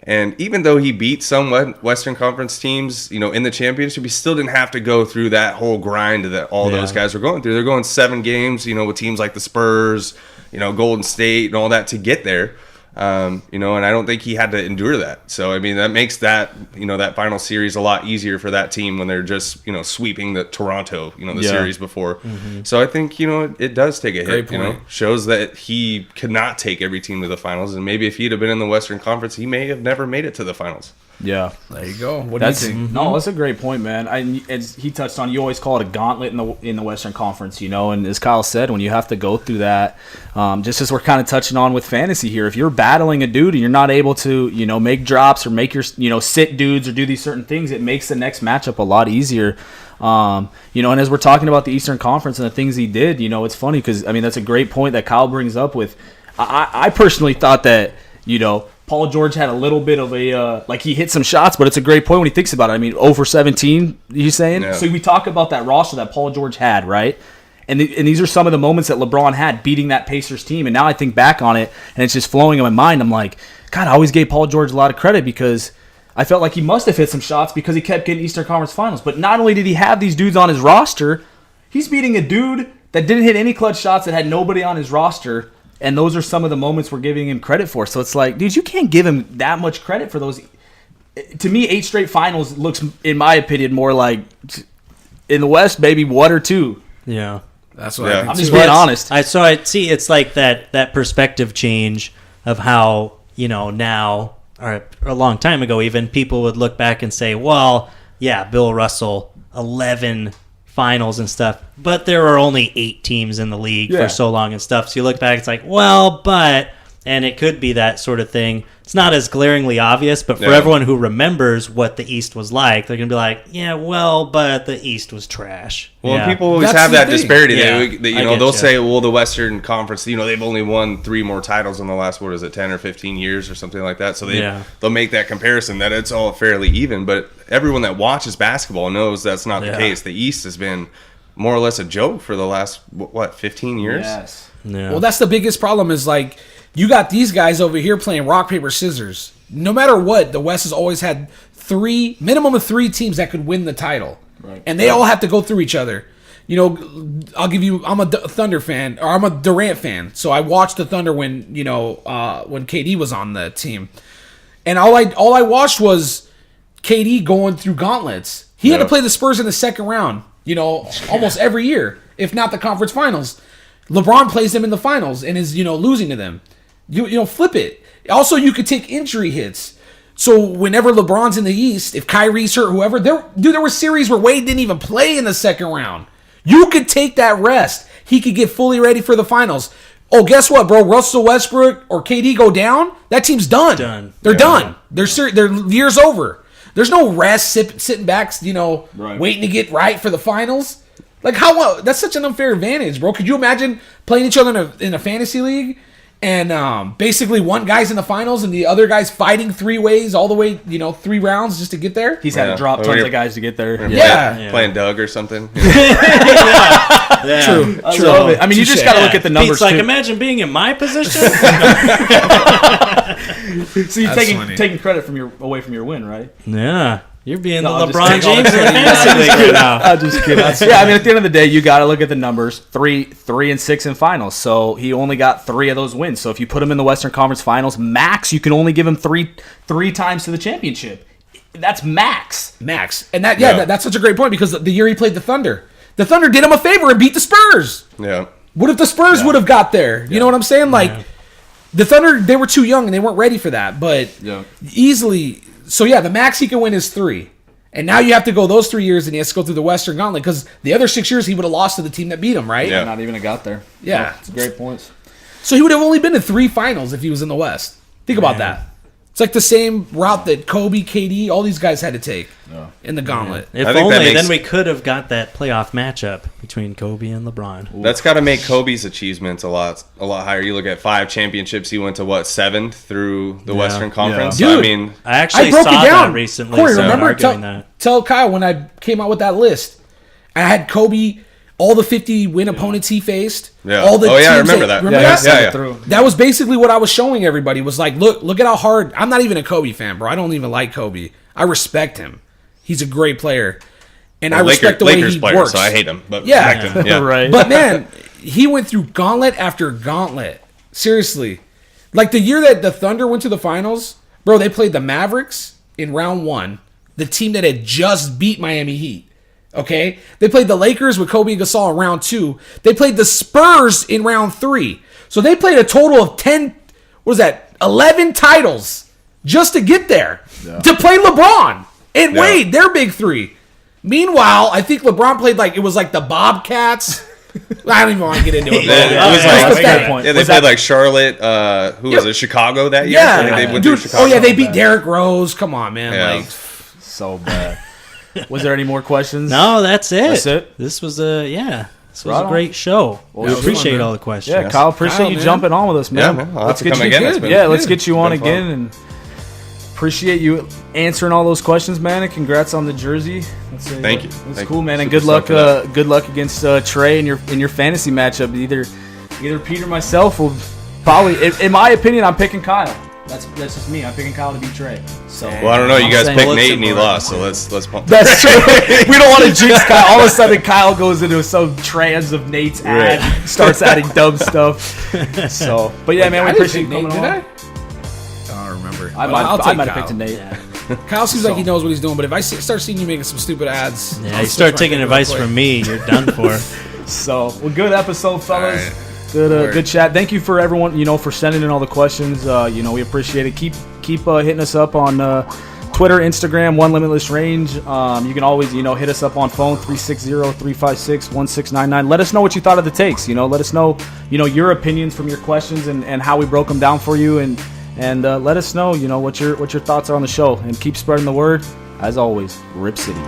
Speaker 2: And even though he beat some Western Conference teams, in the championship, he still didn't have to go through that whole grind that all those guys were going through. They're going 7 games, with teams like the Spurs, Golden State and all that to get there. And I don't think he had to endure that. So, that makes that, that final series a lot easier for that team when they're just, sweeping the Toronto, the series before. Mm-hmm. So I think, it does take a hit, shows that he could not take every team to the finals. And maybe if he'd have been in the Western Conference, he may have never made it to the finals.
Speaker 6: Yeah.
Speaker 4: There you go. What do you think?
Speaker 6: No, that's a great point, man. As he touched on, you always call it a gauntlet in the Western Conference, and as Kyle said, when you have to go through that, just as we're kind of touching on with fantasy here, if you're battling a dude and you're not able to, make drops or make your, sit dudes or do these certain things, it makes the next matchup a lot easier. And as we're talking about the Eastern Conference and the things he did, it's funny because, that's a great point that Kyle brings up with, I personally thought that, Paul George had a little bit of a, he hit some shots, but it's a great point when he thinks about it. 0 for 17, you saying?
Speaker 2: Yeah.
Speaker 6: So we talk about that roster that Paul George had, right? And these are some of the moments that LeBron had beating that Pacers team. And now I think back on it, and it's just flowing in my mind. I'm like, God, I always gave Paul George a lot of credit because I felt like he must have hit some shots because he kept getting Eastern Conference Finals. But not only did he have these dudes on his roster, he's beating a dude that didn't hit any clutch shots, that had nobody on his roster. And those are some of the moments we're giving him credit for. So it's like, dude, you can't give him that much credit for those. To me, 8 straight finals looks, in my opinion, more like in the West, maybe 1 or 2.
Speaker 5: Yeah.
Speaker 4: That's what I think.
Speaker 6: I'm just being honest.
Speaker 5: I see. It's like that perspective change of how now, or a long time ago, even people would look back and say, "Well, yeah, Bill Russell, 11 finals and stuff, but there are only 8 teams in the league for so long and stuff." So you look back, it's like, well, but And it could be that sort of thing. It's not as glaringly obvious, but for
Speaker 2: Yeah.
Speaker 5: everyone who remembers what the East was like, they're going to be like, yeah, well, but the East was trash.
Speaker 2: Well,
Speaker 5: yeah.
Speaker 2: people always
Speaker 4: That's
Speaker 2: have
Speaker 4: the
Speaker 2: that
Speaker 4: thing.
Speaker 2: disparity.
Speaker 5: Yeah, I get
Speaker 2: They'll
Speaker 5: you.
Speaker 2: say, well, the Western Conference, they've only won 3 more titles in the last, 10 or 15 years or something like that. So they'll make that comparison that it's all fairly even. But everyone that watches basketball knows that's not the
Speaker 5: Yeah.
Speaker 2: case. The East has been more or less a joke for the last, 15 years?
Speaker 6: Yes.
Speaker 5: Yeah.
Speaker 4: Well, that's the biggest problem is like you got these guys over here playing rock, paper, scissors. No matter what, the West has always had minimum of 3 teams that could win the title.
Speaker 6: Right.
Speaker 4: And they all have to go through each other. I'm a Thunder fan, or I'm a Durant fan. So I watched the Thunder when KD was on the team. And all I watched was KD going through gauntlets. He had to play the Spurs in the second round, almost every year, if not the conference finals. LeBron plays them in the finals and is, losing to them. Flip it. Also, you could take injury hits. So whenever LeBron's in the East, if Kyrie's hurt, whoever, there were series where Wade didn't even play in the second round. You could take that rest. He could get fully ready for the finals. Oh, guess what, bro? Russell Westbrook or KD go down, that team's done.
Speaker 5: Done.
Speaker 4: They're done. Their year's over. There's no rest, sitting back,
Speaker 6: Right.
Speaker 4: waiting to get right for the finals. Like that's such an unfair advantage, bro. Could you imagine playing each other in a fantasy league and basically one guy's in the finals and the other guy's fighting 3 ways all the way, 3 rounds just to get there?
Speaker 6: He's had to drop
Speaker 2: Or
Speaker 6: tons
Speaker 2: you're-
Speaker 6: of guys to get there.
Speaker 4: Yeah.
Speaker 2: Playing Doug or something.
Speaker 4: True.
Speaker 6: I love it. I mean, you just got to look at the numbers
Speaker 5: Pete's like,
Speaker 6: too.
Speaker 5: imagine being in my position.
Speaker 6: So you're
Speaker 4: That's funny.
Speaker 6: taking credit away from your win, right?
Speaker 5: Yeah. You're being
Speaker 6: No,
Speaker 5: the
Speaker 6: I'm just
Speaker 5: LeBron
Speaker 6: kidding.
Speaker 5: James of the fantasy league right now.
Speaker 6: I'm just kidding. Yeah, I mean, at the end of the day, you got to look at the numbers. 3-6 in finals. So he only got 3 of those wins. So if you put him in the Western Conference Finals, max, you can only give him three times to the championship. That's max.
Speaker 4: And that's such a great point because the year he played the Thunder did him a favor and beat the Spurs.
Speaker 2: Yeah.
Speaker 4: What if the Spurs would have got there? You know what I'm saying? Like, the Thunder, they were too young and they weren't ready for that. But easily, so yeah, the max he can win is 3. And now you have to go those 3 years and he has to go through the Western Gauntlet because the other 6 years he would have lost to the team that beat him, right?
Speaker 2: Yeah.
Speaker 6: Not even got there.
Speaker 4: Yeah.
Speaker 6: It's great points.
Speaker 4: So he would have only been to 3 finals if he was in the West. Think about that. It's like the same route that Kobe, KD, all these guys had to take in the Gauntlet.
Speaker 5: If
Speaker 2: I think that
Speaker 5: only,
Speaker 2: makes-
Speaker 5: then we could have got that playoff matchup between Kobe and LeBron.
Speaker 2: That's got to make Kobe's achievements a lot higher. You look at 5 championships. He went to 7th through the Western Conference.
Speaker 4: Yeah.
Speaker 2: So, I
Speaker 4: Dude,
Speaker 2: mean,
Speaker 5: I actually
Speaker 4: I broke
Speaker 5: saw
Speaker 4: it down
Speaker 5: that recently.
Speaker 4: Corey,
Speaker 5: so I'm
Speaker 4: remember?
Speaker 5: arguing
Speaker 4: Tell Kyle when I came out with that list. I had Kobe, all the 50 win opponents he faced.
Speaker 2: Yeah.
Speaker 4: All the
Speaker 2: Oh, yeah, I
Speaker 4: teams
Speaker 2: remember that.
Speaker 4: Remember
Speaker 2: Yeah,
Speaker 4: that?
Speaker 2: yeah.
Speaker 6: Through.
Speaker 4: That was basically what I was showing everybody. Was like, look at how hard. I'm not even a Kobe fan, bro. I don't even like Kobe. I respect him. He's a great player, and I respect the way
Speaker 2: Lakers
Speaker 4: he
Speaker 2: player,
Speaker 4: works.
Speaker 2: so I hate him. But
Speaker 4: Yeah.
Speaker 2: respect him. Yeah.
Speaker 6: Right.
Speaker 4: But man, he went through gauntlet after gauntlet. Seriously. Like the year that the Thunder went to the finals, bro, they played the Mavericks in round 1, the team that had just beat Miami Heat. Okay? They played the Lakers with Kobe and Gasol in round 2. They played the Spurs in round 3. So they played a total of 11 titles just to get there. To play LeBron and
Speaker 2: Yeah.
Speaker 4: Wade, their big 3. Meanwhile, I think LeBron played it was like the Bobcats. I don't even want to get into it.
Speaker 2: Then it was
Speaker 6: yeah,
Speaker 2: like,
Speaker 6: that's a good point.
Speaker 2: yeah, they
Speaker 6: Was
Speaker 2: played
Speaker 6: that-
Speaker 2: like Charlotte. Who was it? Chicago that year.
Speaker 4: Yeah,
Speaker 2: I think they went through
Speaker 4: dude.
Speaker 2: Chicago.
Speaker 4: Oh yeah, they beat Derrick Rose. Come on, man.
Speaker 2: Yeah.
Speaker 4: Like,
Speaker 6: So bad. Was there any more questions?
Speaker 5: No, that's it.
Speaker 6: That's it?
Speaker 5: This was a
Speaker 6: Right
Speaker 5: a
Speaker 6: on.
Speaker 5: great show. We
Speaker 4: it was
Speaker 5: appreciate
Speaker 4: fun, man.
Speaker 5: all the questions.
Speaker 6: Yeah, Kyle, appreciate
Speaker 4: Kyle,
Speaker 6: you
Speaker 4: man.
Speaker 6: jumping on with us, man.
Speaker 2: Yeah, man. I'll have to come
Speaker 6: you
Speaker 2: again. It's been-
Speaker 6: let's get you on
Speaker 2: been fun.
Speaker 6: again and appreciate you answering all those questions, man. And congrats on the jersey.
Speaker 2: Thank you.
Speaker 6: That's
Speaker 2: Thank
Speaker 6: cool,
Speaker 2: you.
Speaker 6: man. And
Speaker 2: Super
Speaker 6: good luck.
Speaker 2: stoked for that.
Speaker 6: Good luck against Trey in your fantasy matchup. Either Pete or myself will probably. In my opinion, I'm picking Kyle. That's just me. I'm picking Kyle to beat Trey. So
Speaker 2: Well, I don't know. You guys
Speaker 5: saying
Speaker 2: picked
Speaker 5: bullets
Speaker 2: Nate
Speaker 5: in
Speaker 2: and he
Speaker 5: the
Speaker 2: lost, so let's pump.
Speaker 6: that's true. We don't want to jinx Kyle. All of a sudden, Kyle goes into some trans of Nate's ad, starts adding dumb stuff. So, but yeah, man, we
Speaker 4: I didn't
Speaker 6: appreciate you
Speaker 4: pick
Speaker 6: coming
Speaker 4: Nate,
Speaker 6: on.
Speaker 4: did I? I don't remember.
Speaker 6: I
Speaker 4: I'll
Speaker 6: might
Speaker 4: take
Speaker 6: have
Speaker 4: Kyle.
Speaker 6: picked a Nate.
Speaker 4: Kyle seems like he knows what he's doing, but if I start seeing you making some stupid ads,
Speaker 5: Yeah,
Speaker 4: I'll
Speaker 5: you
Speaker 4: switch
Speaker 5: start
Speaker 4: my
Speaker 5: taking
Speaker 4: pick
Speaker 5: advice
Speaker 4: real quick.
Speaker 5: from me, you're done for.
Speaker 6: So, well, good episode, fellas.
Speaker 4: All right.
Speaker 6: Good chat. Thank you for everyone, for sending in all the questions. We appreciate it. Keep hitting us up on
Speaker 3: Twitter, Instagram, One Limitless Range. You can always, hit us up on phone, 360-356-1699. Let us know what you thought of the takes. Let us know, your opinions from your questions and how we broke them down for you. And let us know, what your thoughts are on the show. And keep spreading the word. As always, Rip City.